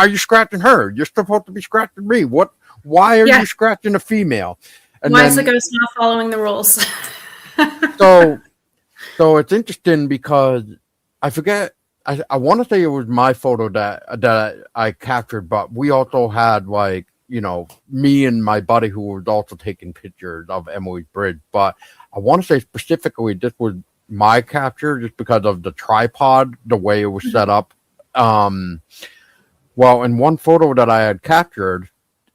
are you scratching her? You're supposed to be scratching me. Why are you scratching a female? And why is the ghost not following the rules? So it's interesting because I forget. I want to say it was my photo that I captured, but we also had like, me and my buddy who was also taking pictures of Emily's Bridge. But I want to say specifically this was my capture just because of the tripod, the way it was set up. Well, in one photo that I had captured,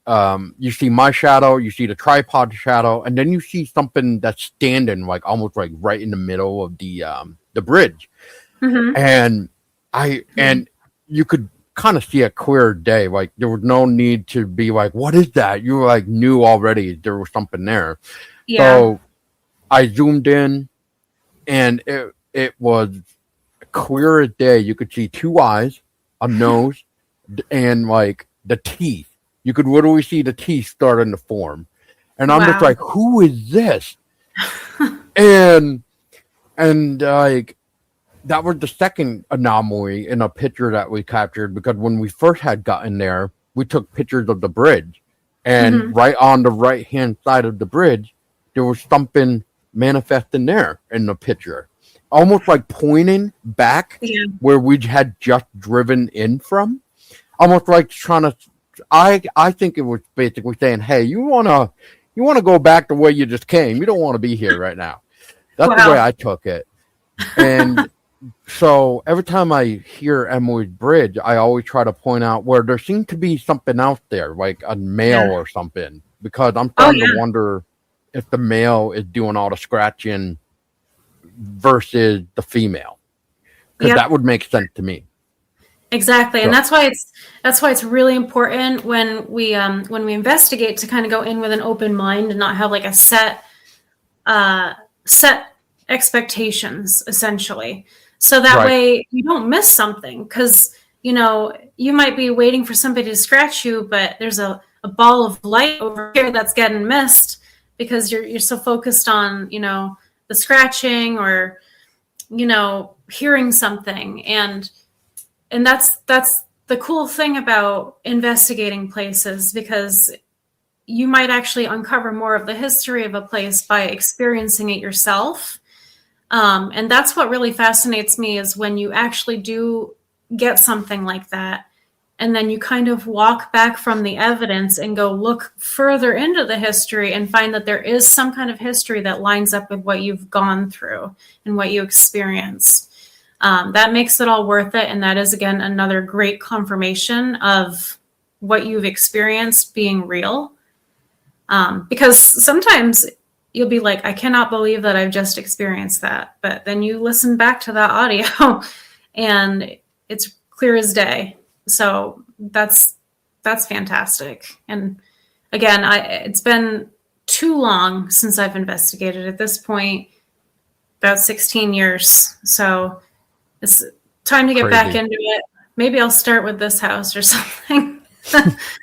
you see my shadow, you see the tripod shadow, and then you see something that's standing like almost like right in the middle of the bridge. Mm-hmm. And you could kind of see a clear day. Like there was no need to be like, what is that? You like knew already there was something there. Yeah. So I zoomed in, and it was clear as day. You could see two eyes, a nose, and like the teeth. You could literally see the teeth starting to form. And I'm just Wow. like, who is this? and like that was the second anomaly in a picture that we captured, because when we first had gotten there, we took pictures of the bridge, and Mm-hmm. right on the right hand side of the bridge, there was something manifesting there in the picture, almost like pointing back Yeah. where we had just driven in from, almost like trying to. I think it was basically saying, "Hey, you wanna go back the way you just came. You don't want to be here right now." That's the way Wow. I took it, and so every time I hear Emily's Bridge, I always try to point out where there seems to be something out there, like a male Yeah. or something, because I'm Oh starting to yeah. wonder if the male is doing all the scratching versus the female, because that Yep. would make sense to me. Exactly, and So, that's why it's really important when we investigate to kind of go in with an open mind and not have like a set expectations essentially. So that right, way you don't miss something, because you might be waiting for somebody to scratch you, but there's a ball of light over here that's getting missed because you're so focused on the scratching or hearing something. And that's the cool thing about investigating places, because you might actually uncover more of the history of a place by experiencing it yourself. And that's what really fascinates me, is when you actually do get something like that, and then you kind of walk back from the evidence and go look further into the history and find that there is some kind of history that lines up with what you've gone through and what you experienced. That makes it all worth it. And that is, again, another great confirmation of what you've experienced being real. Because sometimes you'll be like, I cannot believe that I've just experienced that. But then you listen back to that audio and it's clear as day. So that's fantastic. And again, it's been too long since I've investigated. At this point, about 16 years. So it's time to get back crazy. into it. Maybe I'll start with this house or something.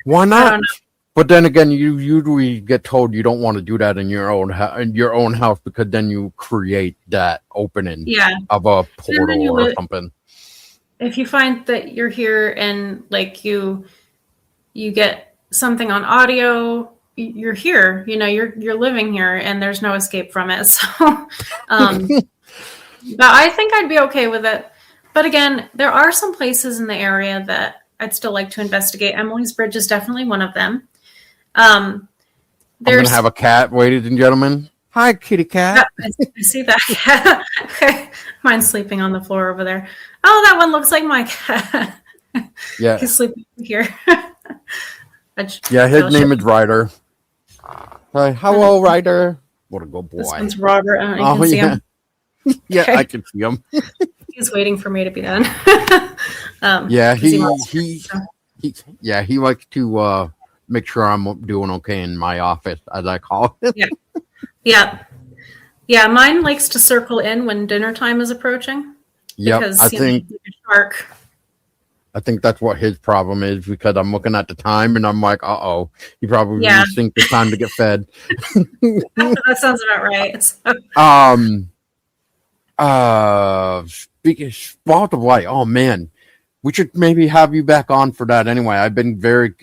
Why I don't not? know. But then again, you usually get told you don't want to do that in your own house, because then you create that opening Yeah. of a And then portal or something. if you find that you're here and like you get something on audio, you're here. You're living here, and there's no escape from it. So, but I think I'd be okay with it. But again, there are some places in the area that I'd still like to investigate. Emily's Bridge is definitely one of them. I'm gonna There's have a cat, ladies and gentlemen. Hi, kitty cat. I see that cat. Okay. Mine's sleeping on the floor over there. Oh, that one looks like my cat. Yeah, He's sleeping here. yeah. His name is Ryder. Hi, hello, Ryder. What a good This boy. one's Robert. You Oh can see yeah, him. yeah. Okay. I can see him. He's waiting for me to be done. Yeah, 'Cause he wants to, so. he likes to make sure I'm doing okay in my office, as I call it. Yeah. Yeah. Yeah. Mine likes to circle in when dinner time is approaching Yep, because, I think he's a shark. that's what his problem is, because I'm looking at the time and I'm like, oh, he probably Yeah. thinks it's time to get fed. That sounds about right. So, Um. Speaking Spot of Light. Oh man, we should maybe have you back on for that. Anyway, I've been very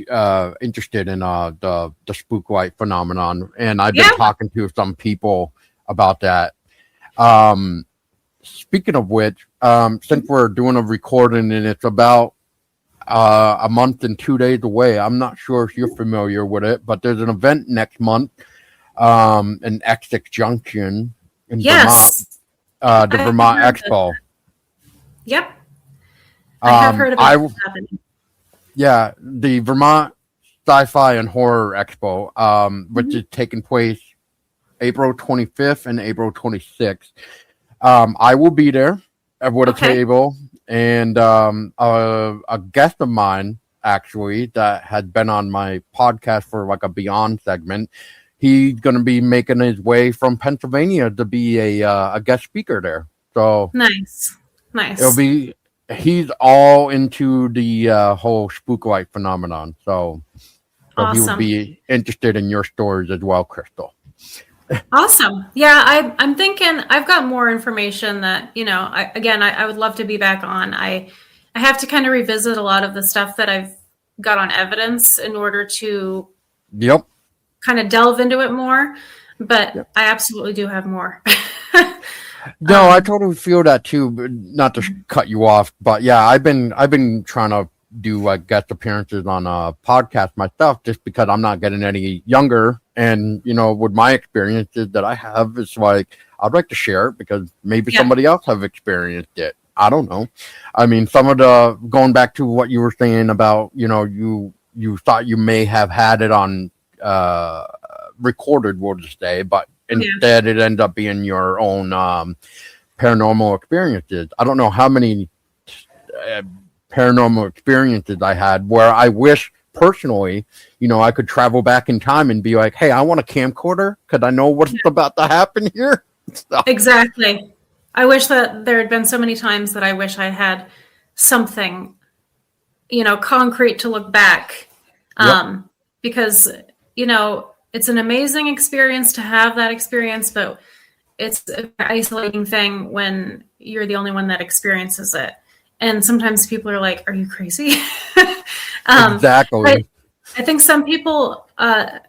interested in the spook light phenomenon, and I've been yeah. talking to some people about that. Um. Speaking of which, since we're doing a recording and it's about a month and 2 days away, I'm not sure if you're familiar with it, but there's an event next month, in Essex Junction in Vermont, Yes. the I Vermont heard Expo. Yep. I have heard about I this happening. Yeah, the Vermont Sci-Fi and Horror Expo, which is taking place April 25th and April 26th. I will be there with a table, and a guest of mine, actually, that had been on my podcast for like a Beyond segment. He's going to be making his way from Pennsylvania to be a guest speaker there. So nice. He's all into the whole spook light phenomenon. So awesome. He will be interested in your stories as well, Crystal. Awesome. Yeah, I'm thinking I've got more information that, I would love to be back on. I have to kind of revisit a lot of the stuff that I've got on evidence in order to kind of delve into it more, but I absolutely do have more. No, I totally feel that too, but not to cut you off, but yeah, I've been trying to do like guest appearances on a podcast myself, just because I'm not getting any younger, and with my experiences that I have, it's like I'd like to share it because maybe somebody else have experienced it. I don't know. I mean, some of the going back to what you were saying about you thought you may have had it on recorded, we'll just say, but instead it ended up being your own paranormal experiences. I don't know how many paranormal experiences I had where I wish personally, I could travel back in time and be like, hey, I want a camcorder because I know what's about to happen here. So. Exactly. I wish that there had been so many times that I wish I had something, concrete to look back. Because, it's an amazing experience to have that experience, but it's an isolating thing when you're the only one that experiences it. And sometimes people are like, are you crazy? Exactly. I think some people are,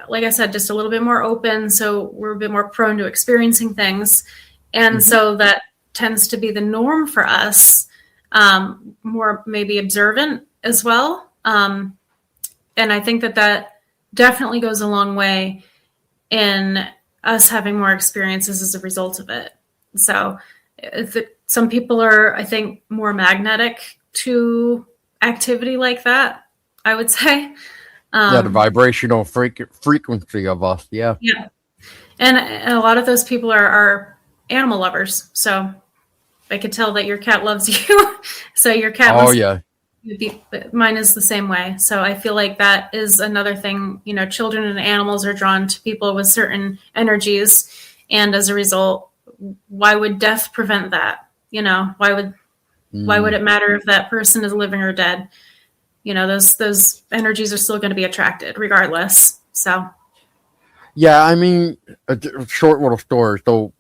like I said, just a little bit more open. So we're a bit more prone to experiencing things. And so that tends to be the norm for us, more maybe observant as well. And I think that definitely goes a long way in us having more experiences as a result of it. So some people are, I think, more magnetic to activity like that, I would say. The vibrational frequency of us. Yeah. Yeah. And a lot of those people are animal lovers. So I could tell that your cat loves you. So your cat mine is the same way. So I feel like that is another thing, children and animals are drawn to people with certain energies. And as a result, why would death prevent that? Why would it matter if that person is living or dead? Those energies are still going to be attracted regardless. So. Yeah, I mean, a short little story. So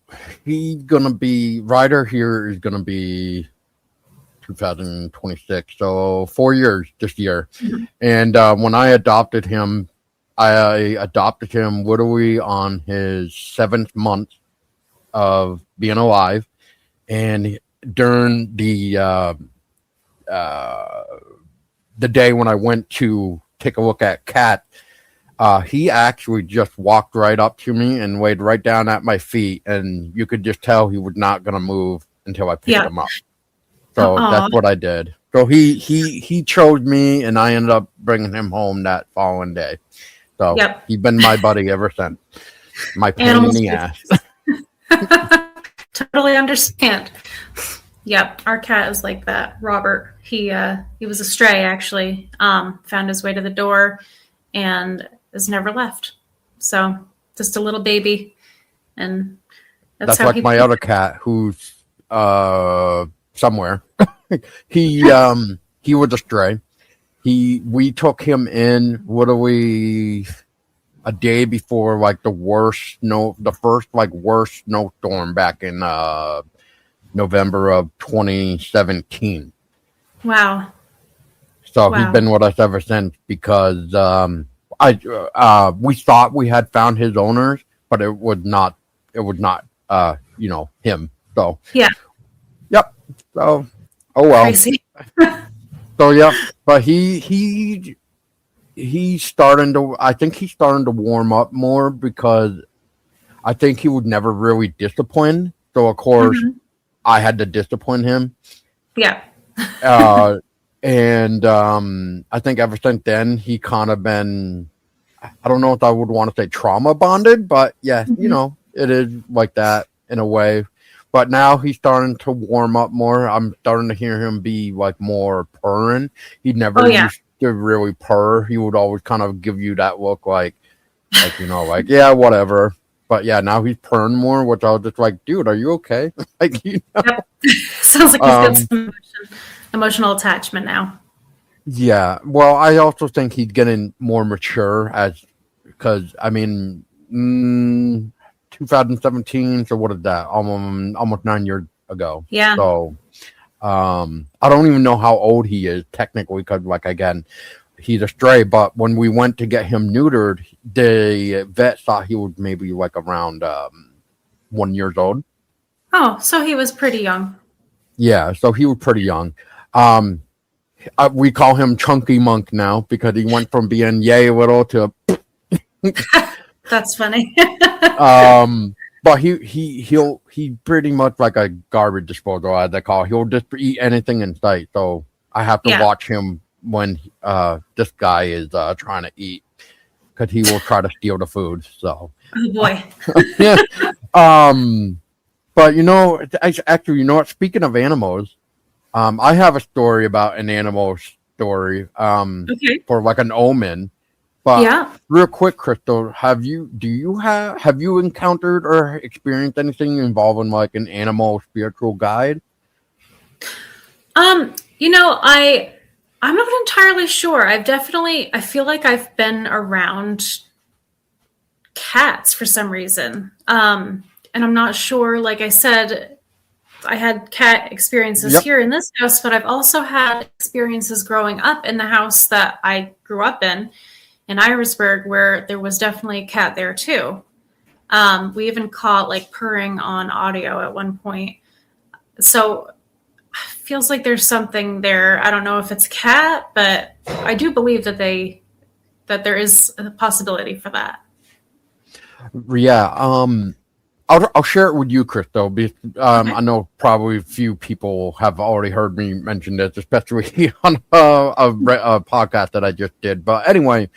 Ryder here is going to be 2026. So 4 years this year. And when I adopted him literally on his 7th month of being alive. And during the day when I went to take a look at Cat, he actually just walked right up to me and laid right down at my feet, and you could just tell he was not going to move until I picked him up. So that's what I did. So he chose me, and I ended up bringing him home that following day. So he's been my buddy ever since. My pain in the ass. Totally understand. Yep, our cat is like that. Robert, he was a stray actually. Found his way to the door, and has never left. So just a little baby, and that's how like my other cat who's somewhere. He was a stray. We took him in literally a day before like the first worst snowstorm back in November of 2017. Wow. So he's been with us ever since because we thought we had found his owners, but it was not him. So yep. So oh well. Crazy. So yeah, but he's starting to. I think he's starting to warm up more because I think he was never really disciplined. So of course I had to discipline him. Yeah. And I think ever since then he kind of been, I don't know if I would want to say trauma bonded, but yeah, Mhm. it is like that in a way. But now he's starting to warm up more. I'm starting to hear him be like more purring. He Oh never yeah. used to really purr. He would always kind of give you that look like like yeah, whatever. But yeah, now he's purring more, which I was just like, dude, are you okay? like Yep. Sounds like he's got um, some emotional attachment now. yeah. Well, I also think he's getting more mature as because I mean, 2017. So what is that? Almost 9 years ago. Yeah. So I don't even know how old he is technically because, like, again, he's a stray. But when we went to get him neutered, the vet thought he was maybe like around 1 years old. Oh, so he was pretty young. Yeah, so he was pretty young. Um, we call him Chunky Monk now because he went from being yay little to That's funny. but he pretty much like a garbage disposal as they call. He'll just eat anything in sight. So I have to Yeah. watch him when this guy is trying to eat because he will try to steal the food. So Oh boy. yeah. But actually, what? Speaking of animals, I have a story about an animal story. Okay. For like an omen. But Yeah. real quick, Crystal, have you encountered or experienced anything involving like an animal spiritual guide? I'm not entirely sure. I feel like I've been around cats for some reason. And I'm not sure, like I said, I had cat experiences Yep. here in this house, but I've also had experiences growing up in the house that I grew up in Irisburg, where there was definitely a cat there too. We even caught like purring on audio at one point. So feels like there's something there. I don't know if it's a cat, but I do believe that there is a possibility for that. Yeah. I'll share it with you, Crystal. Okay. I know probably a few people have already heard me mention this, especially on a podcast that I just did. But anyway,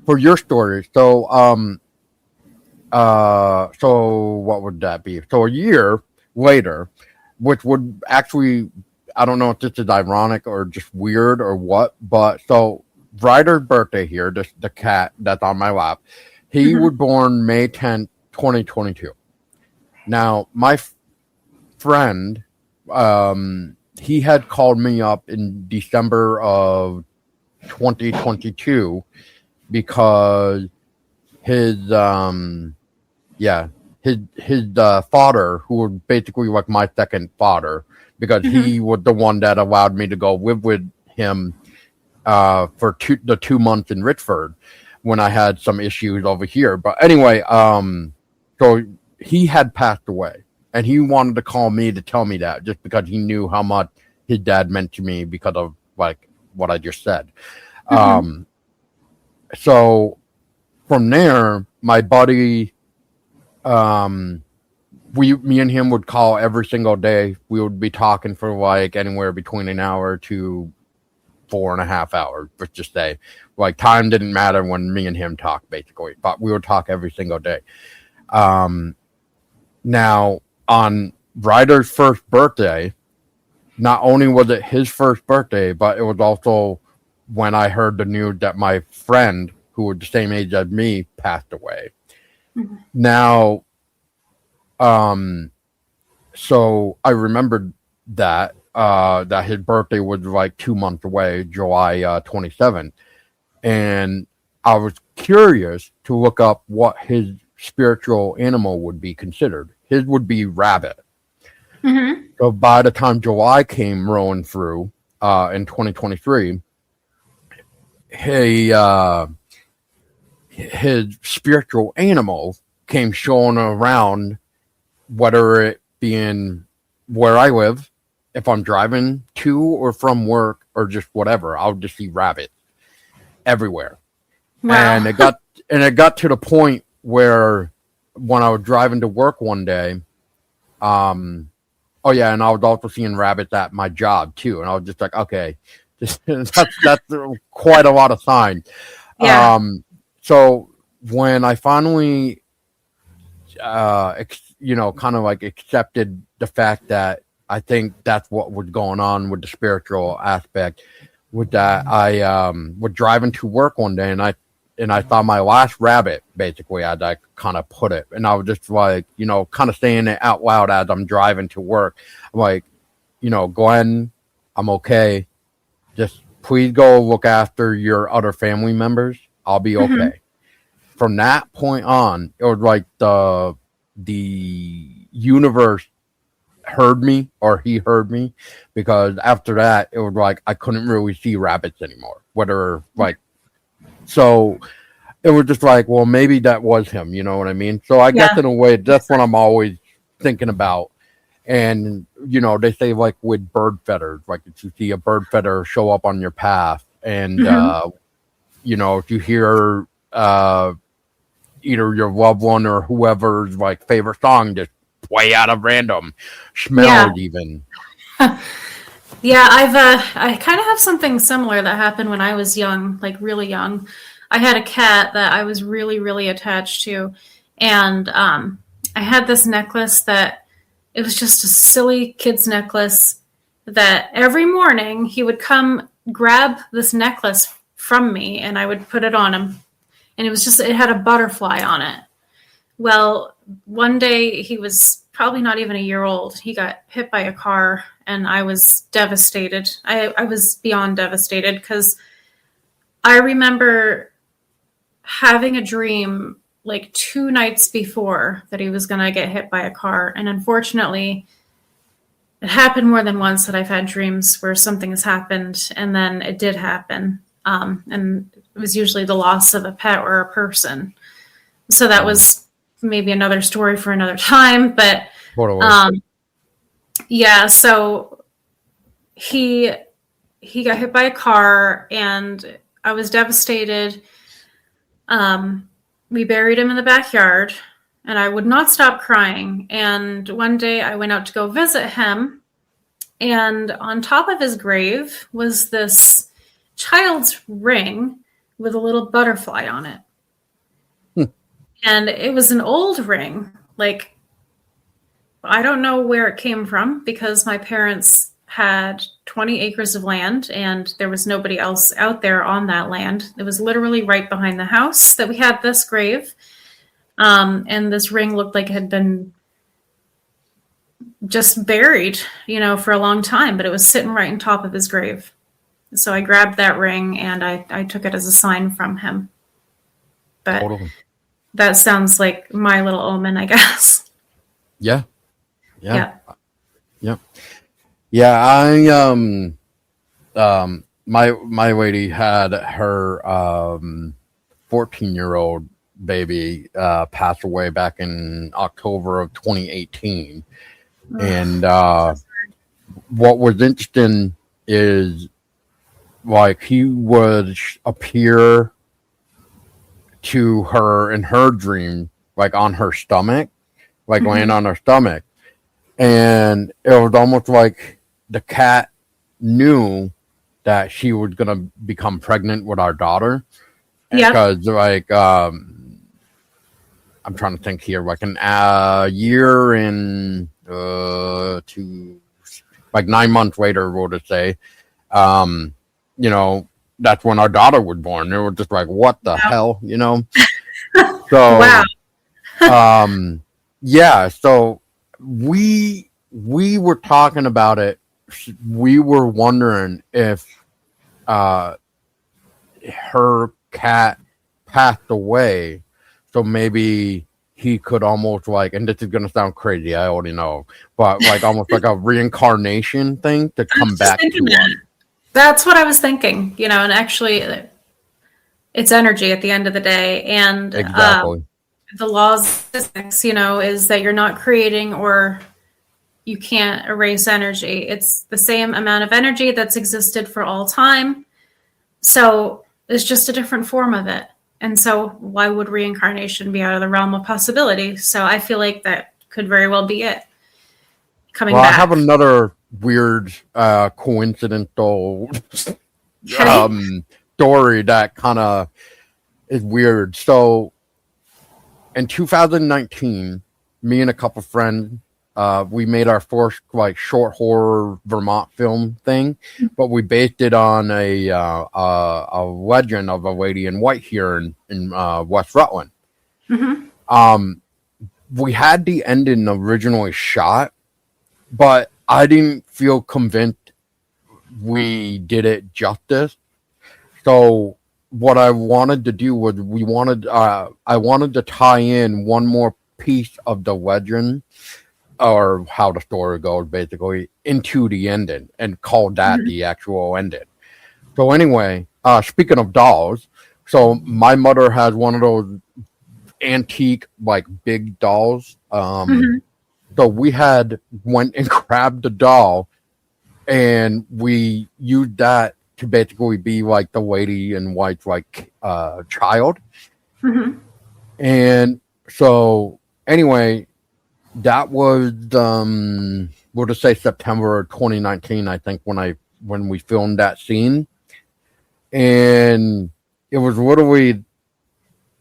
for your story, so what would that be? So a year later, which would actually, I don't know if this is ironic or just weird or what, but so Ryder's birthday here, the cat that's on my lap, he Mm-hmm. was born May 10th, 2022. Now, my friend, he had called me up in December of 2022 because his yeah, his father, who was basically like my second father, because Mm-hmm. he was the one that allowed me to go live with him for the 2 months in Richford when I had some issues over here. But anyway, so he had passed away, and he wanted to call me to tell me that just because he knew how much his dad meant to me because of like what I just said. Mm-hmm. Um, so from there, my buddy, um, me and him would call every single day. We would be talking for like anywhere between an hour to 4.5 hours, let's just say. Like time didn't matter when me and him talked, basically, but we would talk every single day. Um, Now on Ryder's first birthday, not only was it his first birthday, but it was also when I heard the news that my friend, who was the same age as me, passed away. Mm-hmm. Now, um, so I remembered that his birthday was like 2 months away, July 27th, and I was curious to look up what his spiritual animal would be considered. His would be rabbit. Mm-hmm. So by the time July came rolling through in 2023, he, his spiritual animal came showing around, whether it being where I live, if I'm driving to or from work or just whatever, I'll just see rabbits everywhere. And Wow. it got to the point where when I was driving to work one day, um, oh yeah, and I was also seeing rabbits at my job too, and I was just like, okay, That's quite a lot of signs. Yeah. So when I finally, kind of like accepted the fact that I think that's what was going on with the spiritual aspect, with that I was driving to work one day and I saw my last rabbit, basically, as I kind of put it, and I was just like, kind of saying it out loud as I'm driving to work, I'm like, Glenn, I'm okay. Just please go look after your other family members. I'll be Hmm. okay. From that point on, it was like the universe heard me, or he heard me, because after that it was like I couldn't really see rabbits anymore. Whether like so it was just like, well, maybe that was him, you know what I mean? So I guess Yeah. in a way that's what I'm always thinking about. And they say like with bird feathers, like if you see a bird feather show up on your path, and Hmm. if you hear either your loved one or whoever's like favorite song just way out of random, Yeah. smells even. Yeah, I kind of have something similar that happened when I was young, like really young. I had a cat that I was really, really attached to, and I had this necklace that it was just a silly kid's necklace that every morning he would come grab this necklace from me and I would put it on him. And it had a butterfly on it. Well, one day he was probably not even a year old. He got hit by a car, and I was devastated. I was beyond devastated because I remember having a dream like 2 nights before that he was going to get hit by a car. And unfortunately, it happened more than once that I've had dreams where something has happened and then it did happen. And it was usually the loss of a pet or a person. So that Mm, was maybe another story for another time. But totally. um, yeah, so he he got hit by a car and I was devastated. We buried him in the backyard and I would not stop crying. And one day I went out to go visit him, and on top of his grave was this child's ring with a little butterfly on it. Hmm. And it was an old ring. Like, I don't know where it came from because my parents had 20 acres of land and there was nobody else out there on that land. It was literally right behind the house that we had this grave. And this ring looked like it had been just buried, for a long time, but it was sitting right on top of his grave. So I grabbed that ring and I took it as a sign from him. But Totally. that sounds like my little omen, I guess. Yeah. Yeah. Yeah. Yeah. Yeah. My lady had her 14-year-old baby pass away back in October of 2018. And So, what was interesting is like he would appear to her in her dream, like on her stomach, like laying mhm. on her stomach. And it was almost like the cat knew that she was going to become pregnant with our daughter. Yep. Because, like, I'm trying to think here, like, a year and like 9 months later, we'll just say, um, you know, that's when our daughter was born. They were just like, what the hell, you know? Wow. So, um, yeah, so we were talking about it. We were wondering if uh, her cat passed away, so maybe he could almost like, and this is gonna sound crazy, I already know, but like almost like a reincarnation thing to I come was just back thinking to us. that. That's what I was thinking, and actually, it's energy at the end of the day. And Exactly. the laws of physics, is that you're not creating or you can't erase energy. It's the same amount of energy that's existed for all time. So it's just a different form of it. And so why would reincarnation be out of the realm of possibility? So I feel like that could very well be it coming Well, I have back. another weird coincidental Okay. story that kind of is weird. So in 2019, me and a couple friends, we made our first like short horror Vermont film thing, but we based it on a legend of a lady in white here in West Rutland. Mm-hmm. We had the ending originally shot, but I didn't feel convinced we did it justice. So what I wanted to do was I wanted to tie in one more piece of the legend or how the story goes basically into the ending and call that Mm-hmm. the actual ending. So anyway, speaking of dolls, so my mother has one of those antique like big dolls. Mm-hmm. So we had went and grabbed the doll and we used that to basically be like the lady in white's like child. Mm-hmm. And so anyway, that was we'll just say September 2019, I think, when we filmed that scene. And it was literally,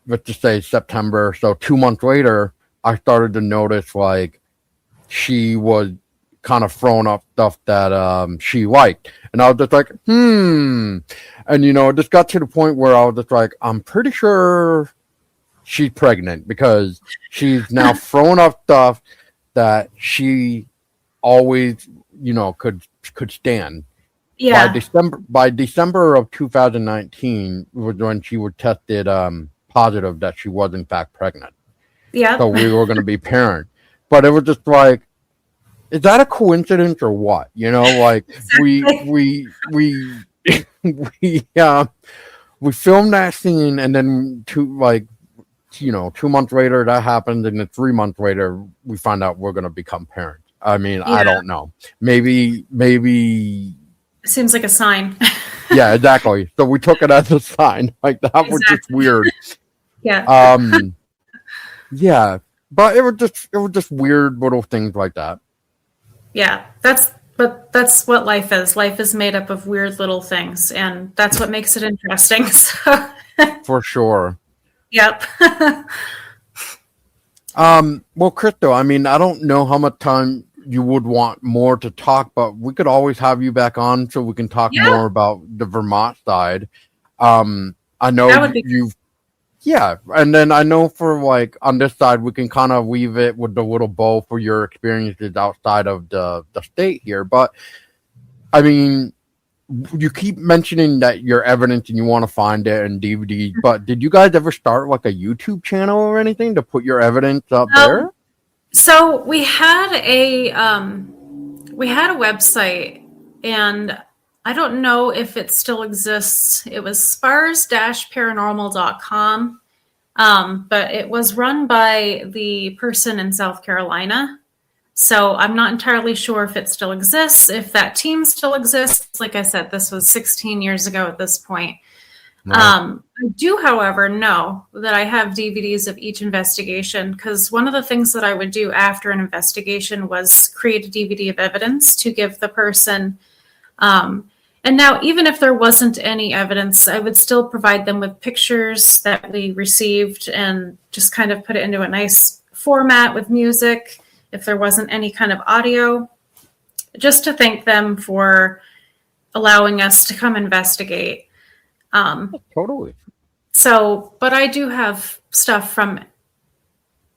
let's just say September. So 2 months later, I started to notice like she was kind of throwing up stuff that she liked. And I was just like, And it just got to the point where I was just like, I'm pretty sure she's pregnant because she's now throwing up stuff that she always, could stand. Yeah. By December of 2019 was when she was tested positive that she was in fact pregnant. So Yep. we were going to be parents. But it was just like, is that a coincidence or what? Like we we filmed that scene and then 2 months later that happened and then 3 months later we find out we're going to become parents. I mean, I Yeah. don't know. Maybe It seems like a sign. yeah, exactly. So we took it as a sign. Like that was just Exactly. weird. Yeah. Yeah, but it was just weird little things like that. Yeah. That's what life is. Life is made up of weird little things, and that's what makes it interesting. So, For sure. yep. Well, Christo, I mean, I don't know how much time you would want more to talk, but we could always have you back on so we can talk Yeah, more about the Vermont side. I know that would be. you've, yeah, and then I know for like on this side, we can kind of weave it with the little bow for your experiences outside of the state here. But I mean, you keep mentioning that your evidence and you want to find it in DVD, but did you guys ever start like a YouTube channel or anything to put your evidence up Um, there? so we had a website, and I don't know if it still exists. It was spars-paranormal.com. But it was run by the person in South Carolina. So I'm not entirely sure if it still exists, if that team still exists. Like I said, this was 16 years ago at this point. Right. I do, however, know that I have DVDs of each investigation because one of the things that I would do after an investigation was create a DVD of evidence to give the person. And now, even if there wasn't any evidence, I would still provide them with pictures that we received and just kind of put it into a nice format with music if there wasn't any kind of audio, just to thank them for allowing us to come investigate. Totally. So, but I do have stuff from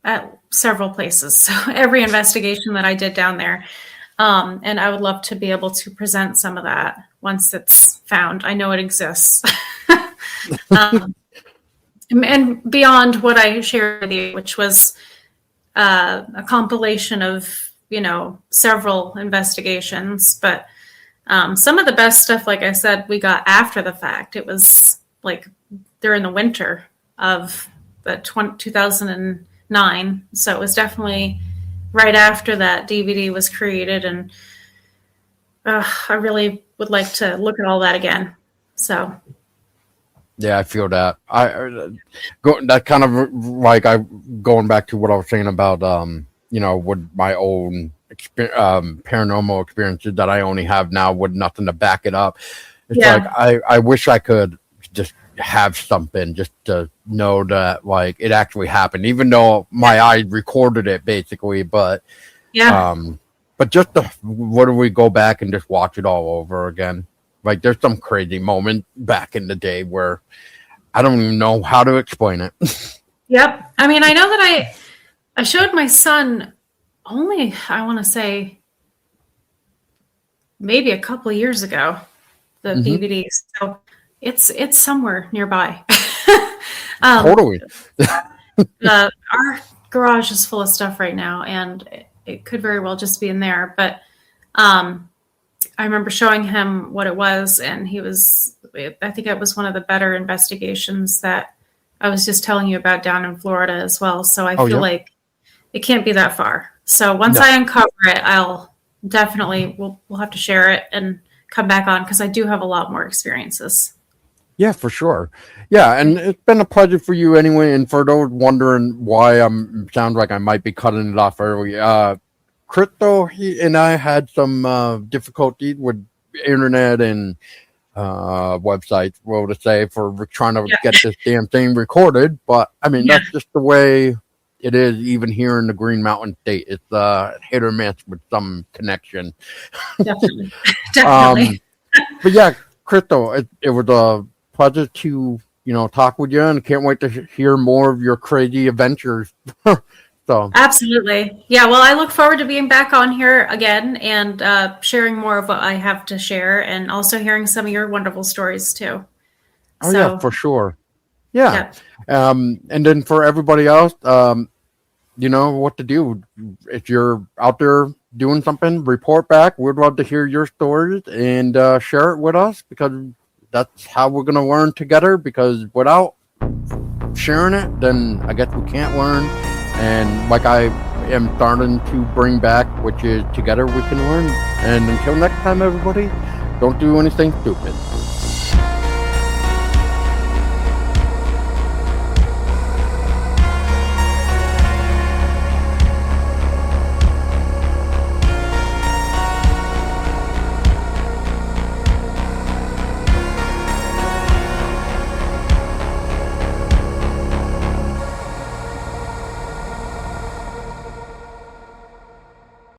at several places. So every investigation that I did down there. And I would love to be able to present some of that once it's found. I know it exists. And beyond what I shared with you, which was a compilation of, several investigations. But some of the best stuff, like I said, we got after the fact. It was like during the winter of the 2009. So it was definitely right after that DVD was created. And I really would like to look at all that again. So, Yeah, I feel that. That kind of like I going back to what I was saying about with my own paranormal experiences that I only have now with nothing to back it up. It's like Yeah. I wish I could just have something just to know that like it actually happened, even though my eye recorded it basically. Yeah. Um, but just to what do we go back and just watch it all over again? Like there's some crazy moment back in the day where I don't even know how to explain it. Yep. I mean, I know that I showed my son only, I want to say, maybe a couple of years ago, the Hmm. DVD. So it's somewhere nearby. um, Totally. our garage is full of stuff right now, and it could very well just be in there. But I remember showing him what it was, and I think it was one of the better investigations that I was just telling you about down in Florida as well. So I Oh feel yeah. like it can't be that far. So once No. I uncover it, I'll definitely, we'll have to share it and come back on because I do have a lot more experiences. Yeah, for sure. Yeah, and it's been a pleasure for you anyway. And for those wondering why I'm sounds like I might be cutting it off early, Crypto he and I had some difficulty with internet and websites, well to say, for trying to Yeah. get this damn thing recorded. But I mean, Yeah, that's just the way it is. Even here in the Green Mountain State, it's hit or miss with some connection. definitely. Um, Definitely. but yeah, Crystal, it was a pleasure to talk with you, and can't wait to hear more of your crazy adventures. So, Absolutely. Yeah, well, I look forward to being back on here again and sharing more of what I have to share and also hearing some of your wonderful stories too. oh yeah, So, for sure. Yeah. yeah, And then for everybody else, you know what to do. If you're out there doing something, report back. We'd love to hear your stories and share it with us, because that's how we're going to learn together. Because without sharing it, then I guess we can't learn. And like I am starting to bring back, which is together we can learn. And until next time, everybody, don't do anything stupid.